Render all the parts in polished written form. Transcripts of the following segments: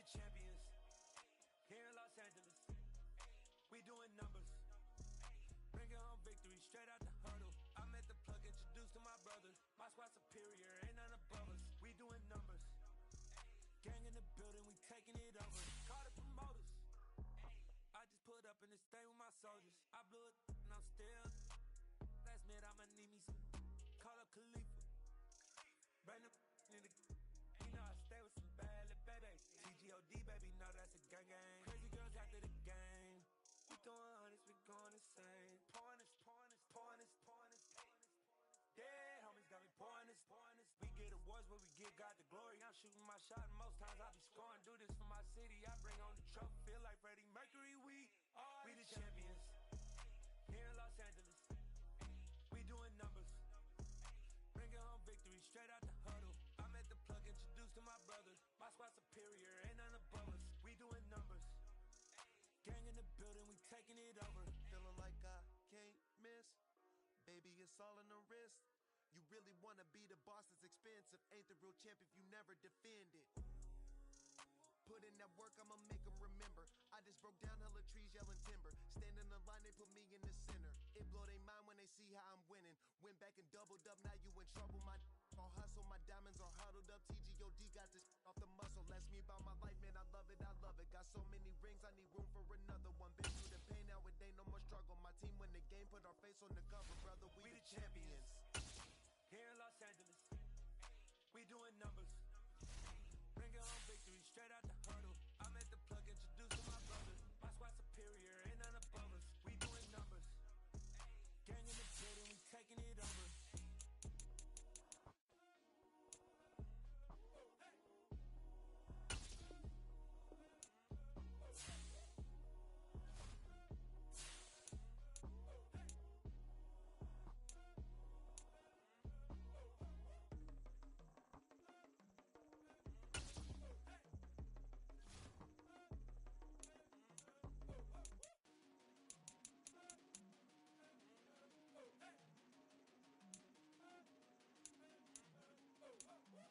champions here in Los Angeles. We doing numbers, bringing home victory straight out the huddle. I'm at the plug, introduced to my brothers. My squad superior, ain't none above us. We doing numbers, gang in the building, we taking it over. Call the promoters, I just put up in this thing with my soldiers. I blew it and I'm still. Last minute I'ma need me some. Call up Khalifa, bring the in the. You know I stay with some bad little babies. TGOD, baby, know that's a gang gang. Crazy girls after the game. We throwing hundreds, we going insane. Pouring this. Dead homies got me pouring this. We get awards, but we give God the glory. I'm shooting my shot, and most times I be scoring. Do this for my city, I bring on the trophy. Feel like Freddie Mercury, we the champions here in Los Angeles. We doing numbers, bringing home victory straight out the huddle. I'm at the plug, introduced to my brothers. My squad superior, ain't none above us. We doing numbers, gang in the building, we taking it over. Feeling like I can't miss. Baby, it's all in the wrist. You really wanna be the boss, it's expensive. Ain't the real champ if you never defend it. Put in that work, I'ma make them remember. I just broke down hella trees, yelling timber. Stand in the line, they put me in the center. It blow their mind when they see how I'm winning. Went back and doubled up, now you in trouble. My all hustle, my diamonds are huddled up. TGOD got this off the muscle. Ask me about my life, man, I love it. Got so many rings, I need room for another one. Been through the pain, now it ain't no more struggle. My team win the game, put our face on the cover, brother. We the champions here in Los Angeles. We doing numbers, bringing home victory straight out the huddle. I'm at the plug, introduced to my brothers. My squad superior, ain't none above us. We doing numbers, gang in the building, we taking it over. Yeah.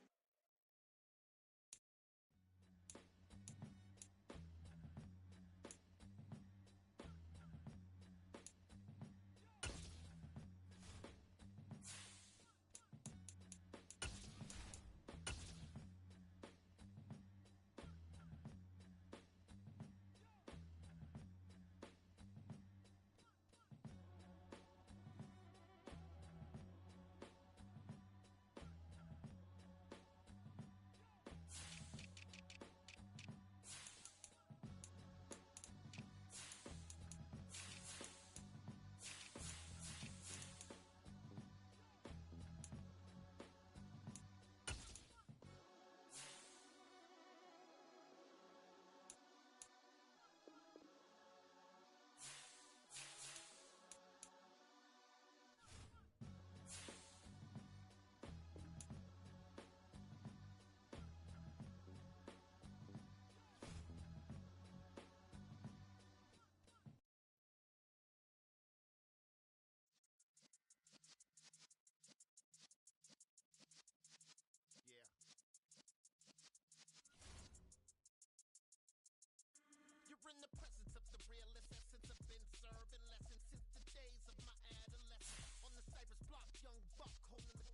You're in the presence of the realest essence. I've been serving lessons since the days of my adolescence. On the Cypress block, young buck holding the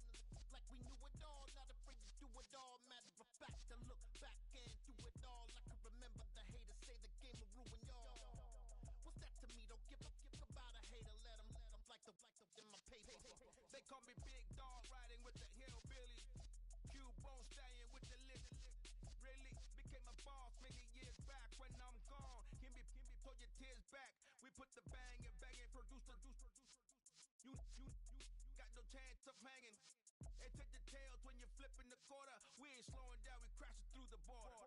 like we knew it all. Not afraid to do it all. Matter of fact, to look back and do it all. I can remember the haters say the game will ruin y'all. What's that to me? Don't give about a hater. Let them like the in my paper. They call me Big Dog, riding with the hillbillies. Cubone stallion with the lip. Really became a boss many years back. When I'm gone, can be pull your tears back. We put the bang and produce. You got no chance of hanging. They take the tails when you're flipping the quarter. We ain't slowing down, we crashing through the border.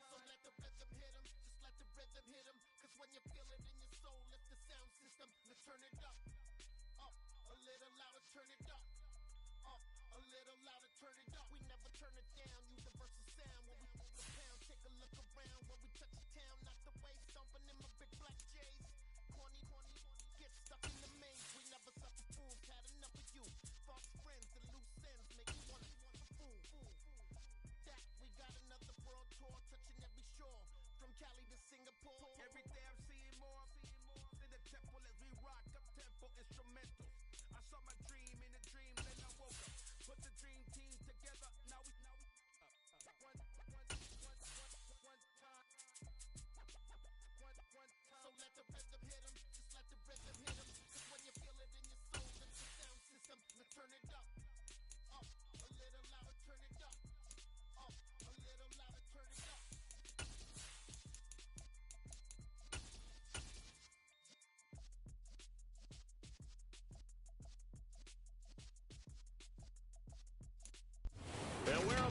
So let the rhythm hit him, just let the rhythm hit him. Cause when you feel it in your soul, lift the sound system. Let's turn it up, a little louder, turn it up. A little louder, turn it up. We never turn it down, universal sound. When we move the pound, take a look around. When we touch the town, not the way, stomping in my big black J's.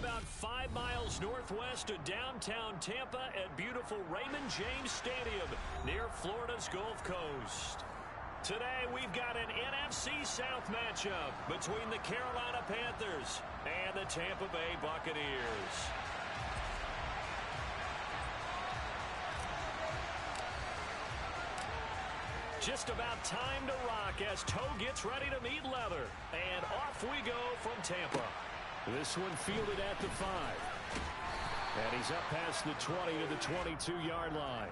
about 5 miles northwest of downtown Tampa at beautiful Raymond James Stadium near Florida's Gulf Coast. Today, we've got an NFC South matchup between the Carolina Panthers and the Tampa Bay Buccaneers. Just about time to rock as toe gets ready to meet leather. And off we go from Tampa. This one fielded at the 5. And he's up past the 20 to the 22-yard line.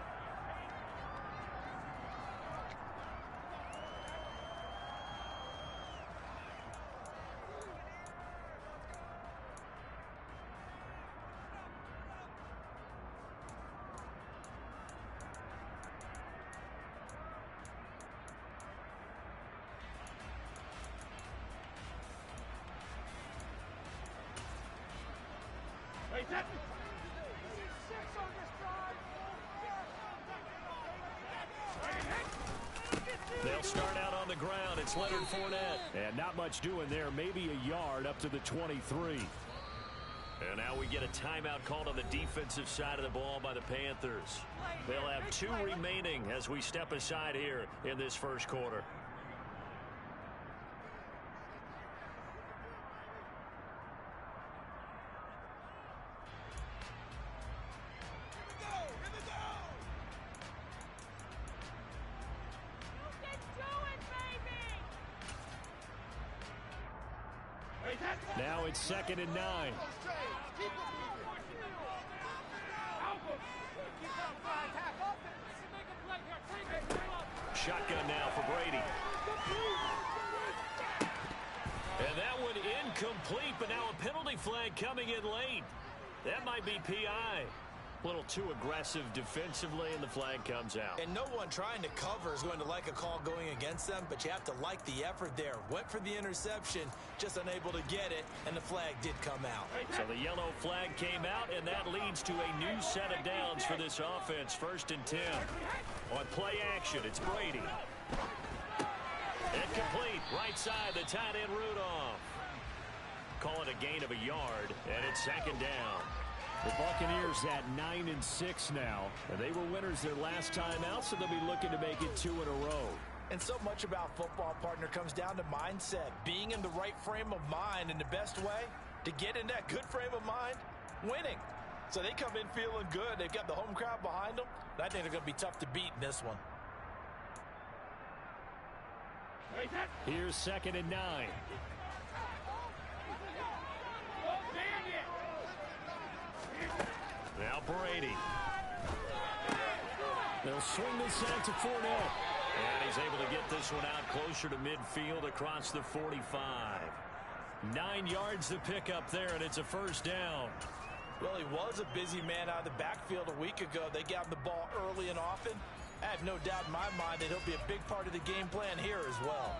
They'll start out on the ground. It's Leonard Fournette. And not much doing there. Maybe a yard up to the 23. And now we get a timeout called on the defensive side of the ball by the Panthers. They'll have 2 remaining as we step aside here in this first quarter. Now it's 2nd and 9. Shotgun now for Brady. And that one incomplete, but now a penalty flag coming in late. That might be PI. A little too aggressive defensively, and the flag comes out. And no one trying to cover is going to like a call going against them, but you have to like the effort there. Went for the interception, just unable to get it, and the flag did come out. So the yellow flag came out, and that leads to a new set of downs for this offense. 1st and 10. On play action, it's Brady. Incomplete. Right side, the tight end Rudolph. Call it a gain of a yard, and it's 2nd down. The Buccaneers at 9-6 now. And they were winners their last time out, so they'll be looking to make it 2 in a row. And so much about football, partner, comes down to mindset. Being in the right frame of mind, and the best way to get in that good frame of mind, winning. So they come in feeling good. They've got the home crowd behind them. I think they're going to be tough to beat in this one. Here's 2nd and 9. Now Brady. They'll swing this out to Fournette. And he's able to get this one out closer to midfield across the 45. 9 yards to pick up there, and it's a 1st down. Well, he was a busy man out of the backfield a week ago. They got him the ball early and often. I have no doubt in my mind that he'll be a big part of the game plan here as well.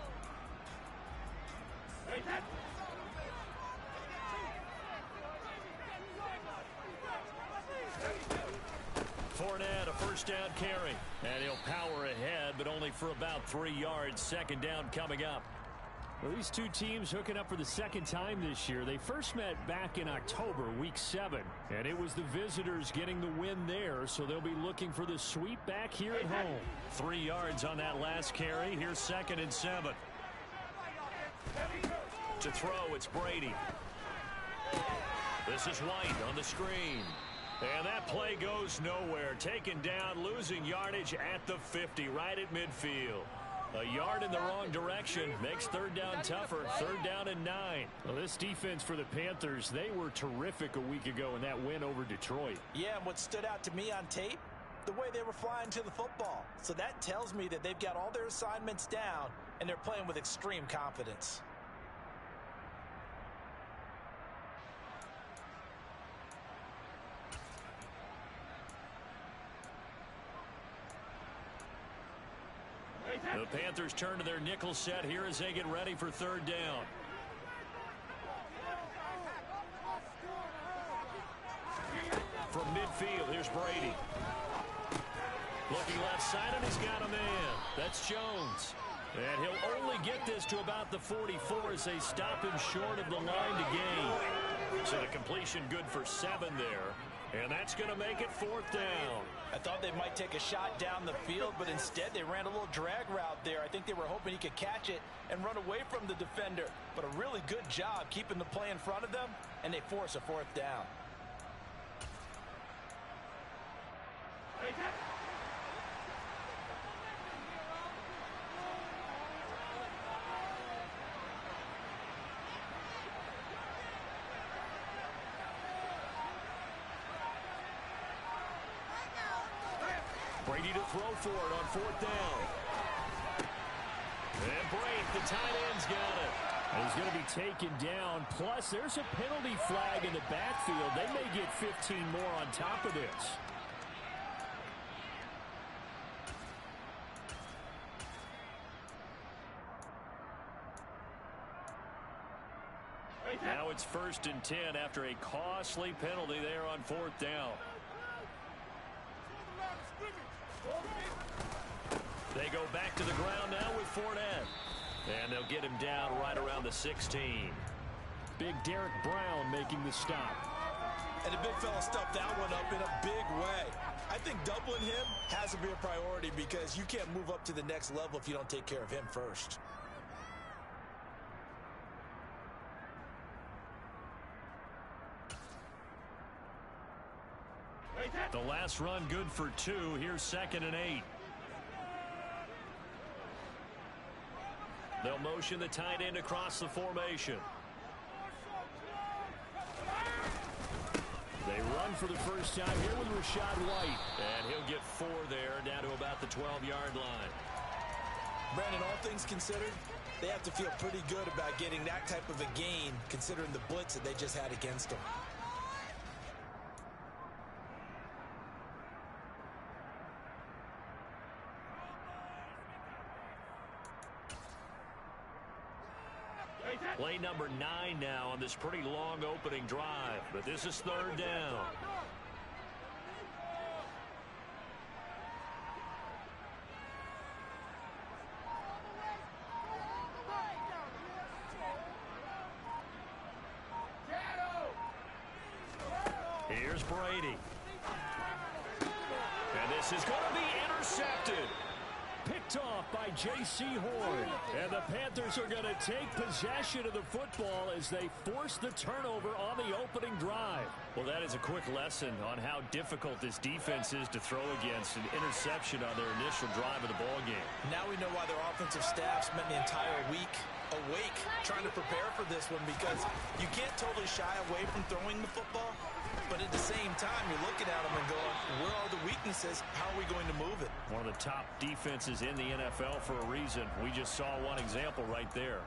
Fournette, a 1st down carry. And he'll power ahead, but only for about 3 yards. 2nd down coming up. Well, these two teams hooking up for the 2nd time this year. They first met back in October, week 7. And it was the visitors getting the win there, so they'll be looking for the sweep back here at home. 3 yards on that last carry. Here's 2nd and 7. To throw, it's Brady. This is White on the screen. And that play goes nowhere. Taken down, losing yardage at the 50, right at midfield. A yard in the wrong direction makes 3rd down tougher. 3rd down and 9. Well, this defense for the Panthers, they were terrific a week ago in that win over Detroit. Yeah, and what stood out to me on tape, the way they were flying to the football. So that tells me that they've got all their assignments down, and they're playing with extreme confidence. The Panthers turn to their nickel set here as they get ready for 3rd down. From midfield, here's Brady. Looking left side, and he's got a man. That's Jones. And he'll only get this to about the 44 as they stop him short of the line to gain. So the completion good for 7 there. And that's going to make it 4th down. I thought they might take a shot down the field, but instead they ran a little drag route there. I think they were hoping he could catch it and run away from the defender. But a really good job keeping the play in front of them, and they force a 4th down. Brady to throw for it on 4th down. And Brady, the tight end's got it. And he's going to be taken down. Plus, there's a penalty flag in the backfield. They may get 15 more on top of this. Now it's 1st and 10 after a costly penalty there on 4th down. They go back to the ground now with Fournette. And they'll get him down right around the 16. Big Derek Brown making the stop. And the big fella stuffed that one up in a big way. I think doubling him has to be a priority because you can't move up to the next level if you don't take care of him first. The last run good for 2. Here's 2nd and 8. They'll motion the tight end across the formation. They run for the first time here with Rachaad White. And he'll get 4 there, down to about the 12-yard line. Brandon, all things considered, they have to feel pretty good about getting that type of a gain considering the blitz that they just had against them. Play number 9 now on this pretty long opening drive. But this is 3rd down. Here's Brady. And this is going to be intercepted. Picked off by J.C. Horn. And the Panthers are going to take possession of the football as they force the turnover on the opening drive. Well, that is a quick lesson on how difficult this defense is to throw against. An interception on their initial drive of the ball game. Now we know why their offensive staff spent the entire week awake trying to prepare for this one, because you can't totally shy away from throwing the football, but at the same time you're looking at them and going, where are the weaknesses? How are we going to move it? One of the top defenses in the NFL for a reason. We just saw one example right there.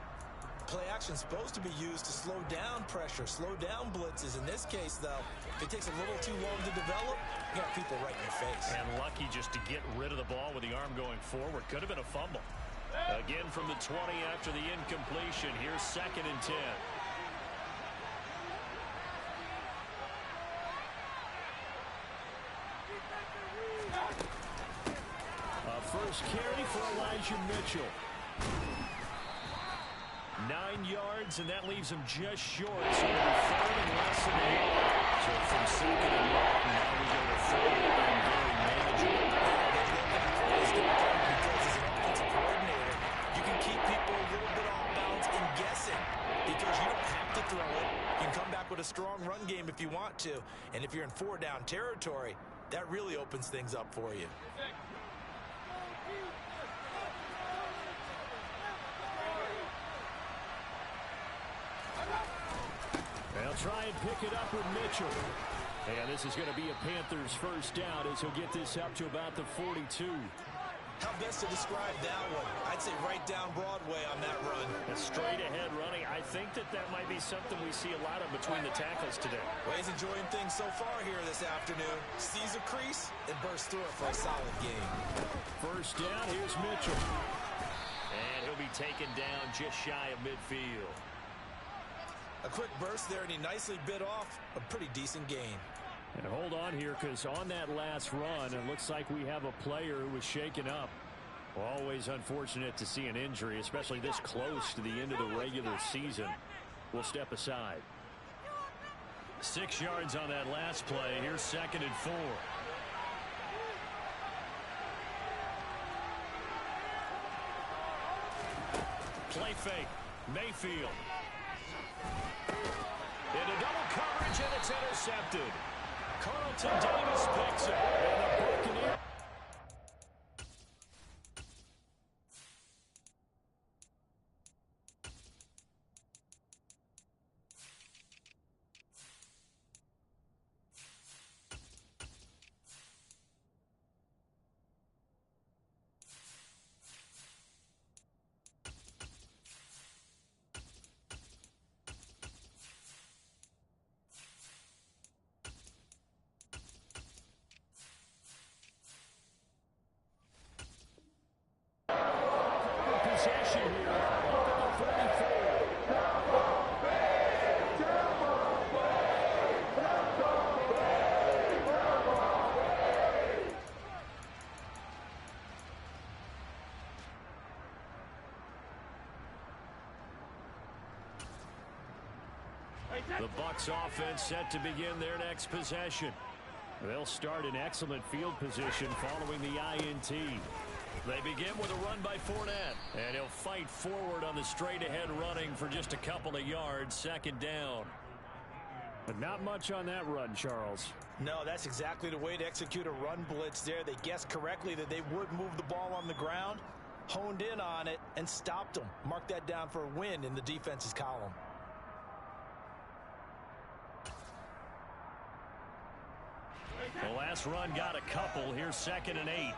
Play action is supposed to be used to slow down pressure, slow down blitzes. In this case, though, if it takes a little too long to develop, you got people right in your face. And lucky just to get rid of the ball with the arm going forward. Could have been a fumble. Again from the 20 after the incompletion. Here's 2nd and 10. First carry for Elijah Mitchell. 9 yards, and that leaves him just short. So it'll be 3rd and less than 8. So from 2nd and long, now we go to 3rd and very manageable. Because as an offensive coordinator, you can keep people a little bit off balance and guessing because you don't have to throw it. You can come back with a strong run game if you want to. And if you're in 4-down territory, that really opens things up for you. They'll try and pick it up with Mitchell. And this is going to be a Panthers first down as he'll get this up to about the 42. How best to describe that one? I'd say right down Broadway on that run. A straight ahead running. I think that might be something we see a lot of between the tackles today. Well, he's enjoying things so far here this afternoon. Sees a crease and bursts through it for a solid game. First down, here's Mitchell. And he'll be taken down just shy of midfield. A quick burst there, and he nicely bit off a pretty decent gain. And hold on here, because on that last run, it looks like we have a player who was shaken up. Always unfortunate to see an injury, especially this close to the end of the regular season. We'll step aside. 6 yards on that last play. Here's 2nd and 4. Play fake. Mayfield. Into double coverage, and it's intercepted. Carlton Davis picks it. And the Buccaneers. The Bucs offense set to begin their next possession. They'll start in excellent field position following the INT. They begin with a run by Fournette, and he'll fight forward on the straight-ahead running for just a couple of yards, 2nd down. But not much on that run, Charles. No, that's exactly the way to execute a run blitz there. They guessed correctly that they would move the ball on the ground, honed in on it, and stopped them. Mark that down for a win in the defense's column. The last run got a couple. Here's 2nd and 8.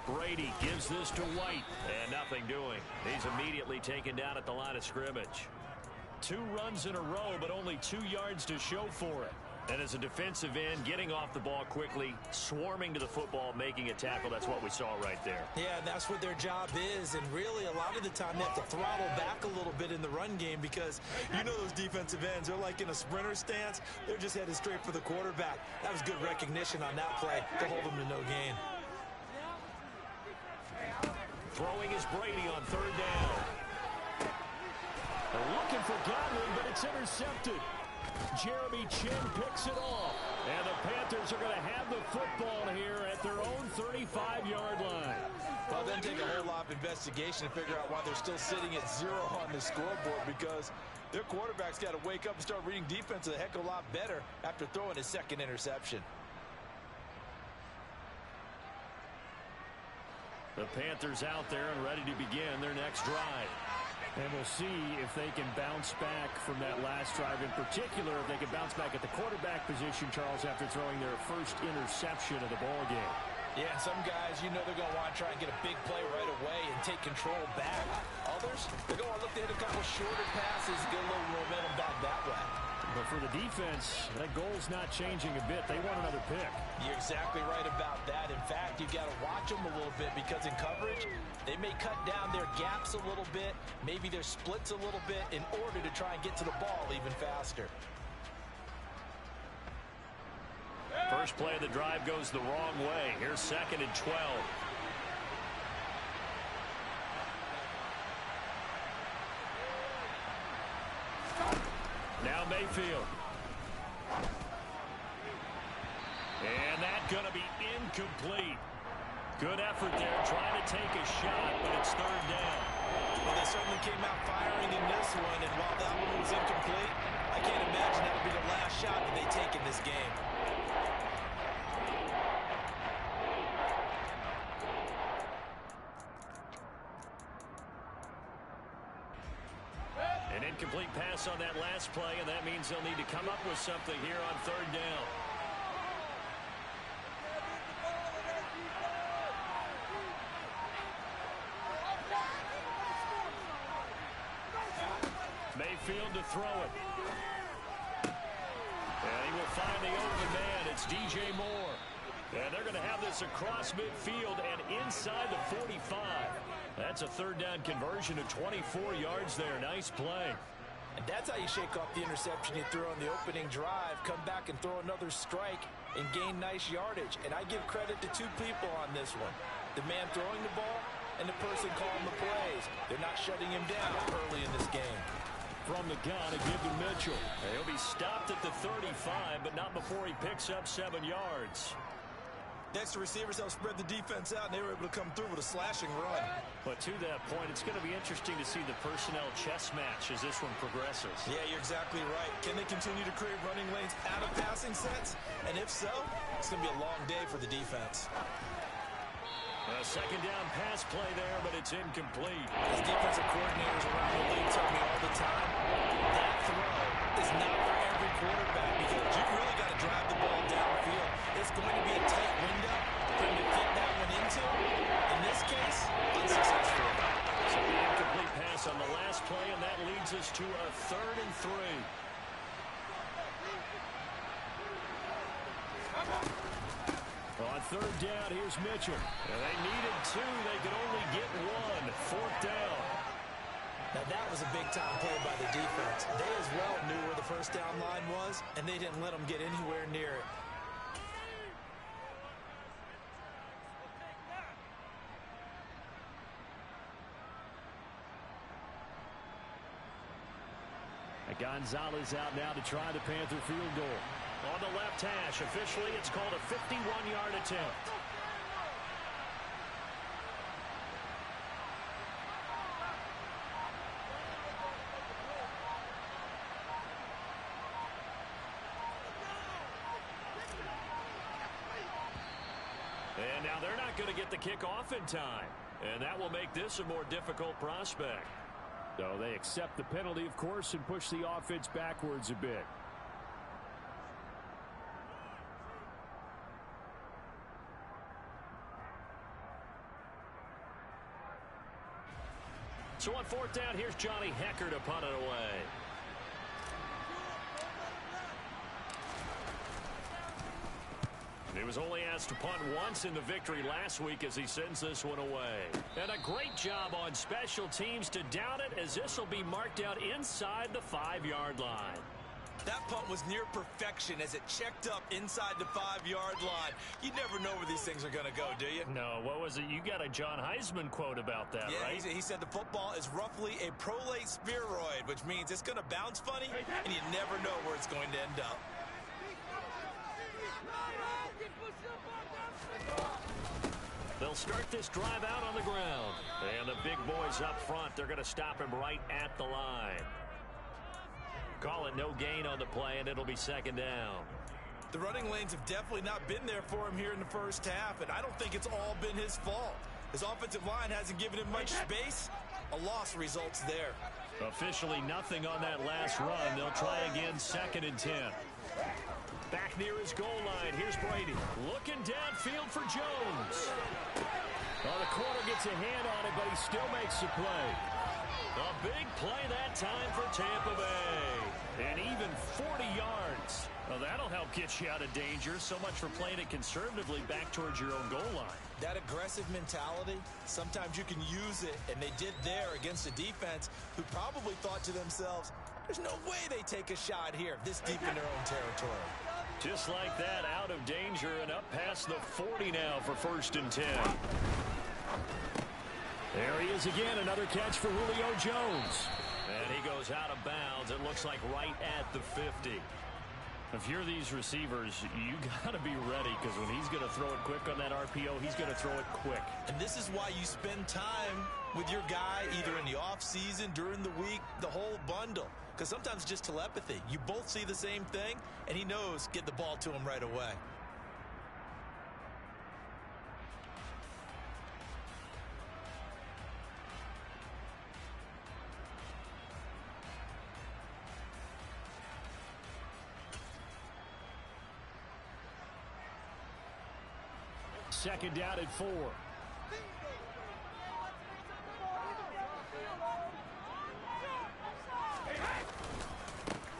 Brady gives this to White, and nothing doing. He's immediately taken down at the line of scrimmage. 2 runs in a row, but only 2 yards to show for it. And as a defensive end, getting off the ball quickly, swarming to the football, making a tackle, that's what we saw right there. Yeah, that's what their job is, and really a lot of the time they have to throttle back a little bit in the run game because you know those defensive ends, they're like in a sprinter stance. They're just headed straight for the quarterback. That was good recognition on that play to hold them to no gain. Throwing is Brady on 3rd down. They're looking for Godwin, but it's intercepted. Jeremy Chin picks it off. And the Panthers are going to have the football here at their own 35-yard line. Well, then take a whole lot of investigation to figure out why they're still sitting at 0 on the scoreboard, because their quarterback's got to wake up and start reading defense a heck of a lot better after throwing his 2nd interception. The Panthers out there and ready to begin their next drive. And we'll see if they can bounce back from that last drive. In particular, if they can bounce back at the quarterback position, Charles, after throwing their first interception of the ball game. Yeah, some guys, you know they're going to want to try and get a big play right away and take control back. Others, they're going to look to hit a couple shorter passes, get a little momentum back that way. But for the defense, that goal's not changing a bit. They want another pick. You're exactly right about that. In fact, you've got to watch them a little bit because in coverage, they may cut down their gaps a little bit, maybe their splits a little bit in order to try and get to the ball even faster. First play of the drive goes the wrong way. Here's 2nd and 12. Now Mayfield. And that's going to be incomplete. Good effort there, trying to take a shot, but it's 3rd down. Well, they certainly came out firing in this one, and while that one was incomplete, I can't imagine that would be the last shot that they take in this game. An incomplete pass on that last play, and that means they'll need to come up with something here on 3rd down. Mayfield to throw it. And he will find the open man. It's DJ Moore. And they're going to have this across midfield and inside the 45. That's a 3rd down conversion of 24 yards there. Nice play. And that's how you shake off the interception you threw on the opening drive, come back and throw another strike and gain nice yardage. And I give credit to two people on this one. The man throwing the ball and the person calling the plays. They're not shutting him down early in this game. From the gun, a give to Mitchell. He'll be stopped at the 35, but not before he picks up 7 yards. Next, the receivers helped spread the defense out, and they were able to come through with a slashing run. But to that point, it's going to be interesting to see the personnel chess match as this one progresses. Yeah, you're exactly right. Can they continue to create running lanes out of passing sets? And if so, it's going to be a long day for the defense. A second down pass play there, but it's incomplete. As defensive coordinators around the league tell me all the time, that throw is not for every quarterback because you really got to drive the ball downfield. It's going to be a tight window for him to fit that one into. In this case, unsuccessful. So the incomplete pass on the last play, and that leads us to a 3rd and 3. On 3rd down, here's Mitchell. And they needed 2. They could only get 1. 4th down. Now that was a big-time play by the defense. They as well knew where the first down line was, and they didn't let them get anywhere near it. Gonzalez out now to try the Panther field goal. On the left hash, officially it's called a 51-yard attempt. And now they're not going to get the kickoff in time. And that will make this a more difficult prospect. So they accept the penalty, of course, and push the offense backwards a bit. So on 4th down, here's Johnny Hecker to punt it away. He was only asked to punt once in the victory last week as he sends this one away. And a great job on special teams to down it as this will be marked out inside the 5-yard line. That punt was near perfection as it checked up inside the 5-yard line. You never know where these things are going to go, do you? No, what was it? You got a John Heisman quote about that, right? He said the football is roughly a prolate spheroid, which means it's going to bounce funny, and you never know where it's going to end up. They'll start this drive out on the ground. And the big boys up front, they're going to stop him right at the line. Call it no gain on the play, and it'll be 2nd down. The running lanes have definitely not been there for him here in the first half, and I don't think it's all been his fault. His offensive line hasn't given him much space. A loss results there. Officially nothing on that last run. They'll try again 2nd and 10. Back near his goal line. Here's Brady. Looking downfield for Jones. Well, the corner gets a hand on it, but he still makes the play. A big play that time for Tampa Bay. And even 40 yards. Well, that'll help get you out of danger. So much for playing it conservatively back towards your own goal line. That aggressive mentality, sometimes you can use it, and they did there against a defense who probably thought to themselves, there's no way they take a shot here this deep in their own territory. Just like that, out of danger and up past the 40 now for 1st and 10. There he is again, another catch for Julio Jones. And he goes out of bounds, it looks like right at the 50. If you're these receivers, you got to be ready because when he's going to throw it quick on that RPO, he's going to throw it quick. And this is why you spend time with your guy either in the offseason, during the week, the whole bundle. Because sometimes just telepathy. You both see the same thing, and he knows get the ball to him right away. Second down at 4.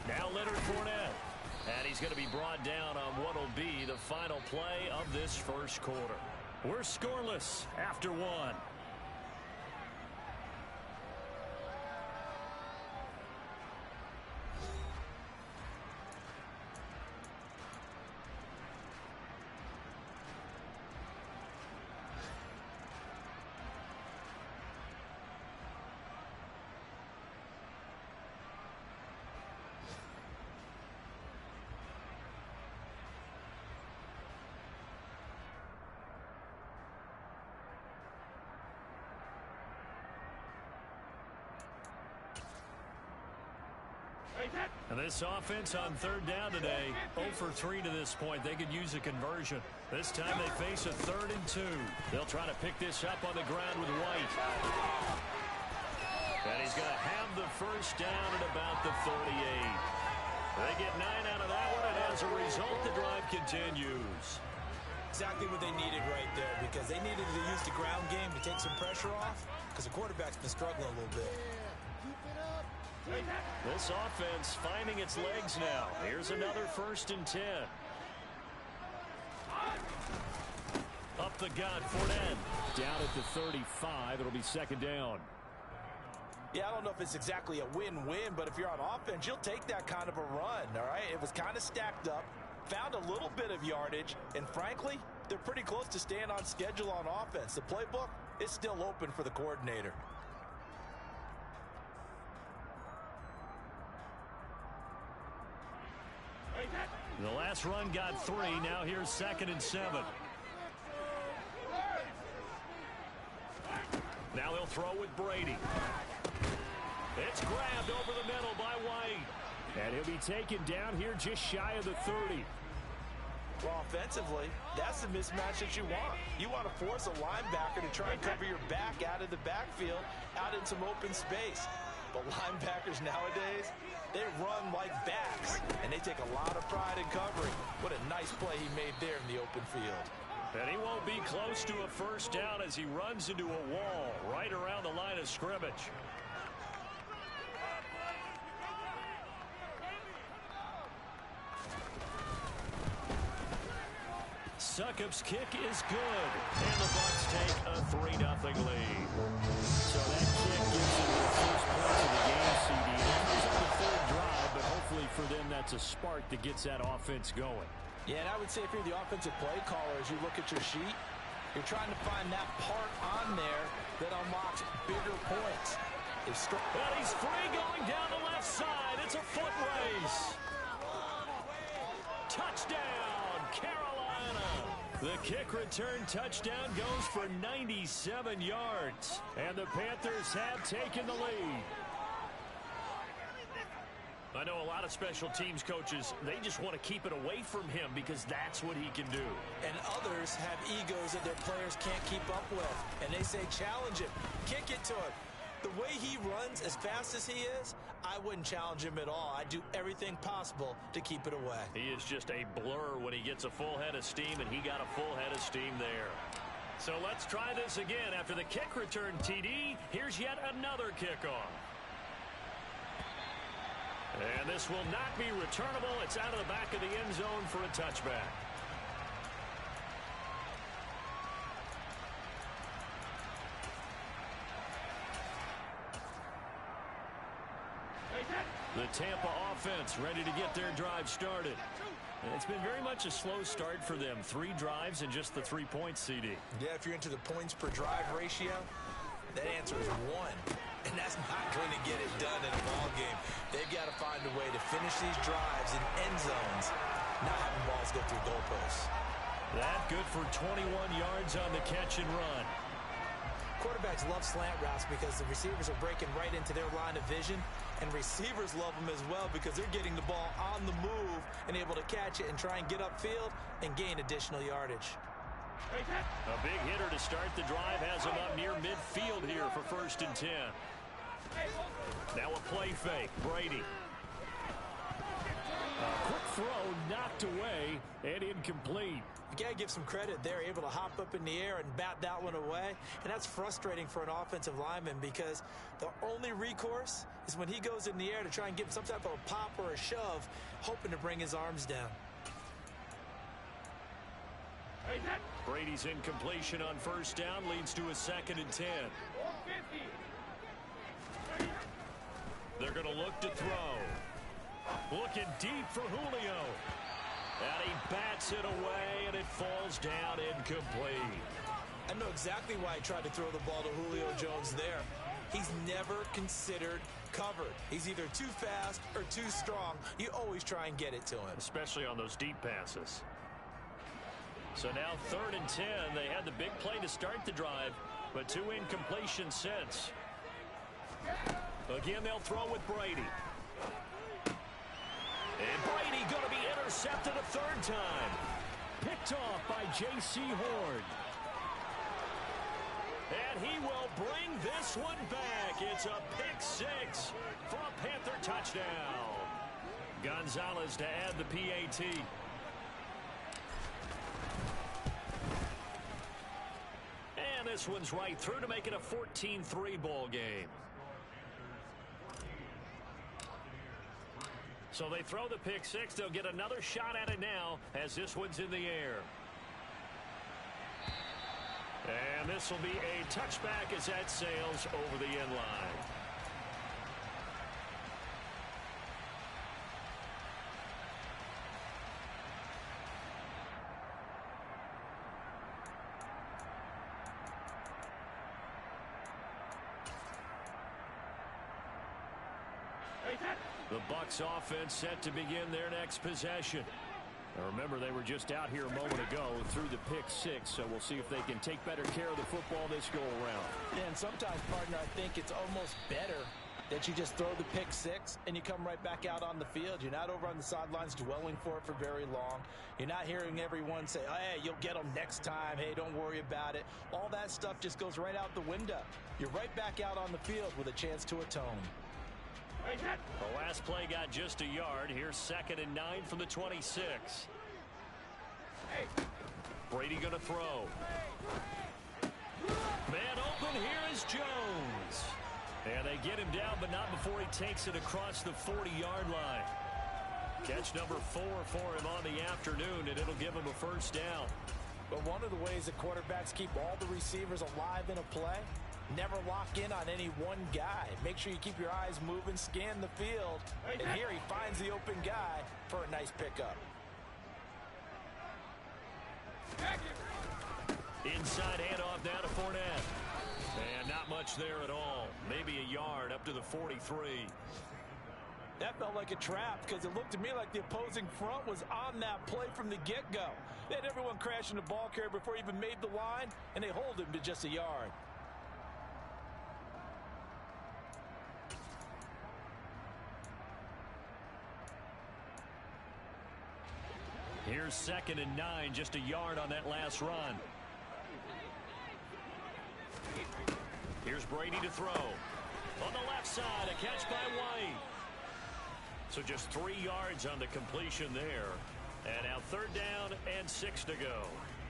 Now Leonard Fournette. And he's going to be brought down on what will be the final play of this first quarter. We're scoreless after 1. And this offense on third down today, 0 for 3 to this point. They could use a conversion. This time they face a 3rd and 2. They'll try to pick this up on the ground with White. And he's going to have the first down at about the 38. They get 9 out of that one, and as a result, the drive continues. Exactly what they needed right there, because they needed to use the ground game to take some pressure off, because the quarterback's been struggling a little bit. This offense finding its legs now. Here's another 1st and 10. Up the gut, Fournette. Down at the 35, it'll be 2nd down. Yeah, I don't know if it's exactly a win-win, but if you're on offense, you'll take that kind of a run, all right? It was kind of stacked up, found a little bit of yardage, and frankly, they're pretty close to staying on schedule on offense. The playbook is still open for the coordinator. The last run got 3. Now here's 2nd and 7. Now they'll throw with Brady. It's grabbed over the middle by White. And he'll be taken down here just shy of the 30. Well, offensively, that's the mismatch that you want. You want to force a linebacker to try and cover your back out of the backfield, out in some open space. But linebackers nowadays, they run like backs, and they take a lot of pride in covering. What a nice play he made there in the open field. And he won't be close to a first down as he runs into a wall right around the line of scrimmage. Succop's kick is good, and the Bucs take a 3-0 lead. So that kick gives them their first points of the game, CD. It comes on the 3rd drive, but hopefully for them that's a spark that gets that offense going. Yeah, and I would say if you're the offensive play caller, as you look at your sheet, you're trying to find that part on there that unlocks bigger points. And he's free going down the left side. It's a foot race. Touchdown, Carolina. The kick return touchdown goes for 97 yards. And the Panthers have taken the lead. I know a lot of special teams coaches, they just want to keep it away from him because that's what he can do. And others have egos that their players can't keep up with. And they say, challenge him, kick it to him. The way he runs as fast as he is, I wouldn't challenge him at all. I'd do everything possible to keep it away. He is just a blur when he gets a full head of steam, and he got a full head of steam there. So let's try this again. After the kick return TD, here's yet another kickoff. And this will not be returnable. It's out of the back of the end zone for a touchback. The Tampa offense ready to get their drive started. And it's been very much a slow start for them. 3 drives and just the 3 points, CD. Yeah, if you're into the points per drive ratio, that answer is 1. And that's not going to get it done in a ball game. They've got to find a way to finish these drives in end zones, not having balls go through goalposts. That good for 21 yards on the catch and run. Quarterbacks love slant routes because the receivers are breaking right into their line of vision, and receivers love them as well because they're getting the ball on the move and able to catch it and try and get upfield and gain additional yardage. A big hitter to start the drive has him up near midfield here for 1st and 10. Now a play fake. Brady. A quick throw knocked away and incomplete. You got to give some credit. They're able to hop up in the air and bat that one away. And that's frustrating for an offensive lineman because the only recourse is when he goes in the air to try and get some type of a pop or a shove, hoping to bring his arms down. Brady's incompletion on 1st down leads to a 2nd and 10. They're going to look to throw. Looking deep for Julio. And he bats it away, and it falls down incomplete. I know exactly why he tried to throw the ball to Julio Jones there. He's never considered covered. He's either too fast or too strong. You always try and get it to him. Especially on those deep passes. So now 3rd and 10. They had the big play to start the drive, but 2 incompletions since. Again, they'll throw with Brady. intercepted a third time. Picked off by J.C. Horn. And he will bring this one back. It's a pick six for a Panther touchdown. Gonzalez to add the PAT. And this one's right through to make it a 14-3 ball game. So they throw the pick six. They'll get another shot at it now as this one's in the air. And this will be a touchback as that sails over the end line. The Bucs offense set to begin their next possession. Now remember, they were just out here a moment ago through the pick six, so we'll see if they can take better care of the football this go-around. And sometimes, partner, I think it's almost better that you just throw the pick six and you come right back out on the field. You're not over on the sidelines dwelling for it for very long. You're not hearing everyone say, oh, hey, you'll get them next time. Hey, don't worry about it. All that stuff just goes right out the window. You're right back out on the field with a chance to atone. The last play got just a yard. Here's 2nd and 9 from the 26. Brady going to throw. Man open, here is Jones. And they get him down, but not before he takes it across the 40-yard line. Catch number 4 for him on the afternoon, and it'll give him a first down. But one of the ways that quarterbacks keep all the receivers alive in a play, never lock in on any one guy. Make sure you keep your eyes moving, scan the field, and here he finds the open guy for a nice pickup. Inside handoff now to Fournette. And not much there at all. Maybe a yard up to the 43. That felt like a trap because it looked to me like the opposing front was on that play from the get-go. They had everyone crashing the ball carrier before he even made the line, and they hold him to just a yard. Here's 2nd and 9, just a yard on that last run. Here's Brady to throw. On the left side, a catch by White. So just 3 yards on the completion there. And now 3rd down and 6 to go.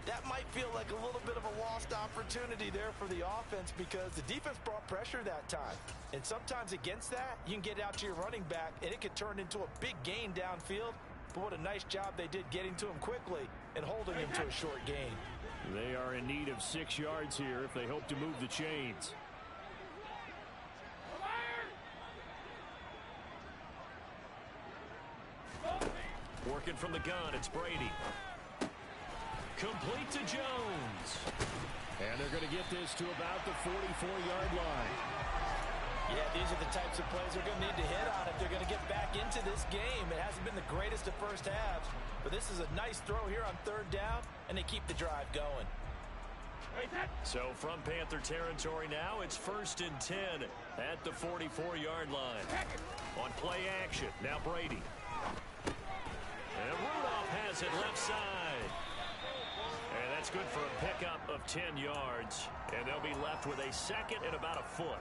That might feel like a little bit of a lost opportunity there for the offense because the defense brought pressure that time. And sometimes against that, you can get out to your running back, and it could turn into a big gain downfield. But what a nice job they did getting to him quickly and holding him to a short gain. They are in need of 6 yards here if they hope to move the chains. Working from the gun, it's Brady. Complete to Jones. And they're going to get this to about the 44-yard line. Yeah, these are the types of plays they're going to need to hit on if they're going to get back into this game. It hasn't been the greatest of first halves, but this is a nice throw here on 3rd down, and they keep the drive going. So from Panther territory now, it's 1st and 10 at the 44-yard line. On play action, now Brady. And Rudolph has it left side. And that's good for a pickup of 10 yards. And they'll be left with a 2nd and about a foot.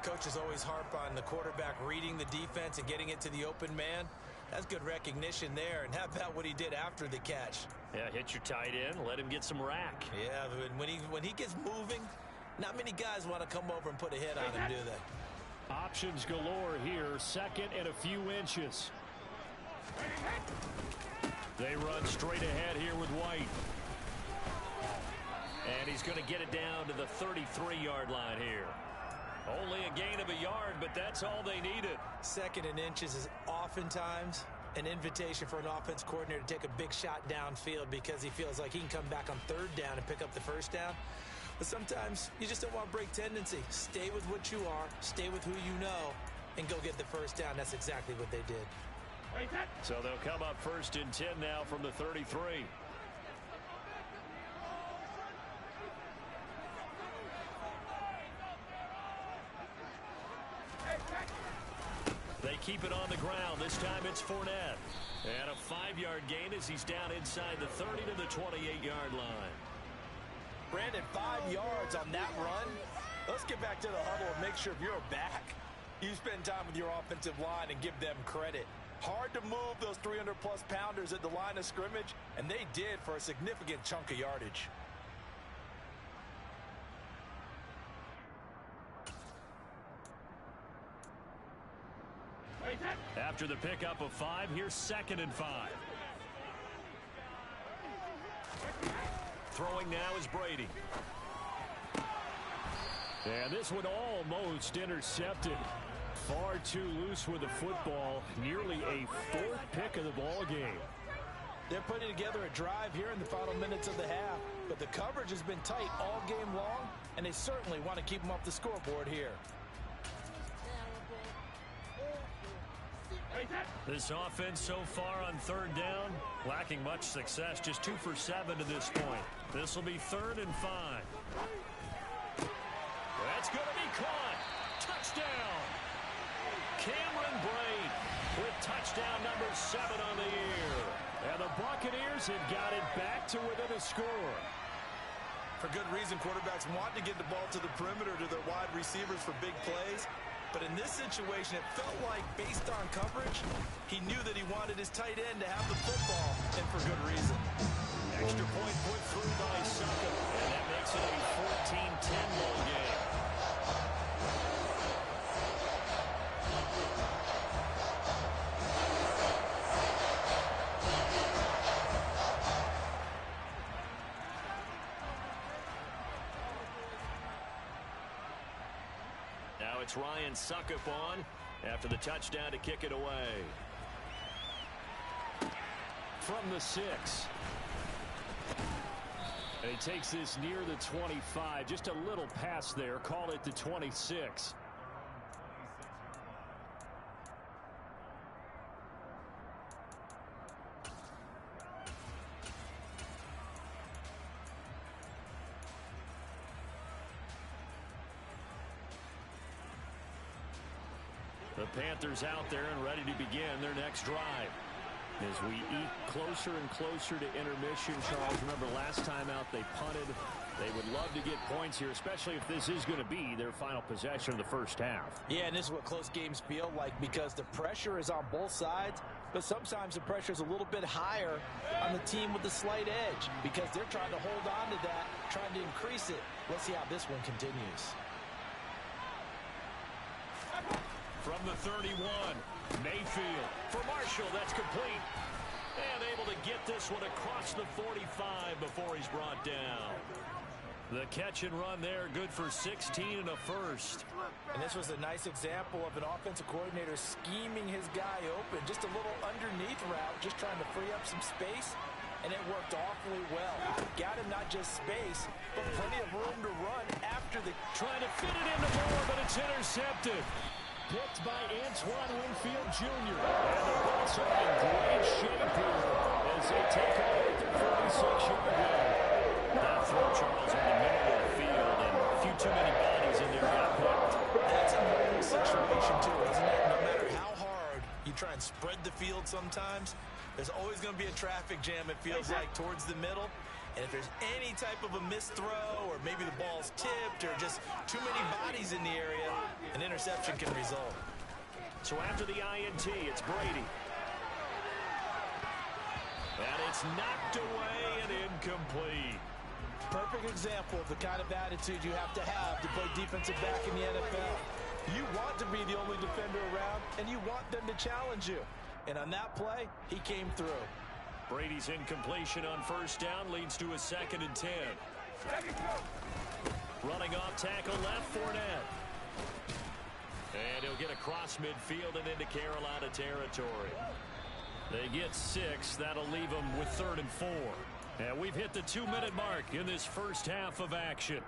Coaches always harp on the quarterback reading the defense and getting it to the open man. That's good recognition there. And how about what he did after the catch? Yeah, hit your tight end, let him get some rack. Yeah, when he gets moving, not many guys want to come over and put a hit on him, do they? Options galore here, 2nd and a few inches. They run straight ahead here with White. And he's going to get it down to the 33-yard line here. Only a gain of a yard, but that's all they needed. 2nd and inches is oftentimes an invitation for an offense coordinator to take a big shot downfield because he feels like he can come back on 3rd down and pick up the 1st down. But sometimes you just don't want to break tendency. Stay with what you are, stay with who you know, and go get the 1st down. That's exactly what they did. So they'll come up 1st and 10 now from the 33. They keep it on the ground. This time it's Fournette. And a 5-yard gain as he's down inside the 30 to the 28-yard line. Brandon, 5 yards on that run. Let's get back to the huddle and make sure if you're back, you spend time with your offensive line and give them credit. Hard to move those 300-plus pounders at the line of scrimmage, and they did for a significant chunk of yardage. After the pickup of 5, here's 2nd and 5. Throwing now is Brady. And this one almost intercepted. Far too loose with the football. Nearly a 4th pick of the ball game. They're putting together a drive here in the final minutes of the half, but the coverage has been tight all game long, and they certainly want to keep them off the scoreboard here. This offense so far on 3rd down, lacking much success. Just 2 for 7 to this point. This will be 3rd and 5. That's going to be caught. Touchdown. Cameron Braid with touchdown number 7 on the year. And the Buccaneers have got it back to within a score. For good reason, quarterbacks want to get the ball to the perimeter to their wide receivers for big plays. But in this situation, it felt like, based on coverage, he knew that he wanted his tight end to have the football, and for good reason. Extra point put through by Suckup, and that makes it a 14-10 ball game. Now it's Ryan Suckup on after the touchdown to kick it away. From the 6. And he takes this near the 25. Just a little pass there. Call it the 26. The Panthers out there and ready to begin their next drive. As we eat closer and closer to intermission, Charles, remember last time out they punted. They would love to get points here, especially if this is going to be their final possession of the first half. Yeah, and this is what close games feel like because the pressure is on both sides, but sometimes the pressure is a little bit higher on the team with the slight edge because they're trying to hold on to that, trying to increase it. Let's see how this one continues. From the 31, Mayfield for Marshall. That's complete. And able to get this one across the 45 before he's brought down. The catch and run there, good for 16 and a first. And this was a nice example of an offensive coordinator scheming his guy open. Just a little underneath route, just trying to free up some space. And it worked awfully well. Got him not just space, but plenty of room to run after the... Trying to fit it into Moore, but it's intercepted. Picked by Antoine Winfield Jr. And the Bucs are in great shape here as they take on their 46-yard line. That throw, Charles, in the middle of the field, and a few too many bodies in there got picked. That's a normal situation, too, isn't it? No matter how hard you try and spread the field sometimes, there's always going to be a traffic jam, it feels like, towards the middle. And if there's any type of a missed throw or maybe the ball's tipped or just too many bodies in the area, an interception can result. So after the INT, it's Brady. And it's knocked away and incomplete. Perfect example of the kind of attitude you have to play defensive back in the NFL. You want to be the only defender around, and you want them to challenge you. And on that play, he came through. Brady's incompletion on first down leads to a 2nd and 10. Running off tackle left, Fournette. And he'll get across midfield and into Carolina territory. They get 6. That'll leave them with 3rd and 4. And we've hit the 2-minute mark in this first half of action.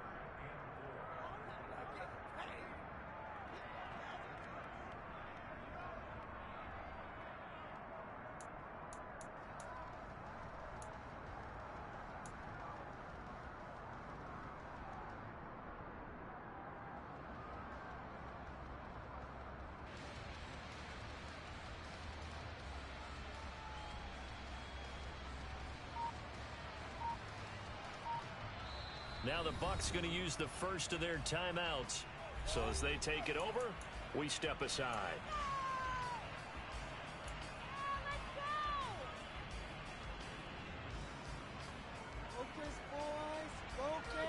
Now the Bucs going to use the first of their timeouts. So as they take it over, we step aside. Focus, boys. Focus.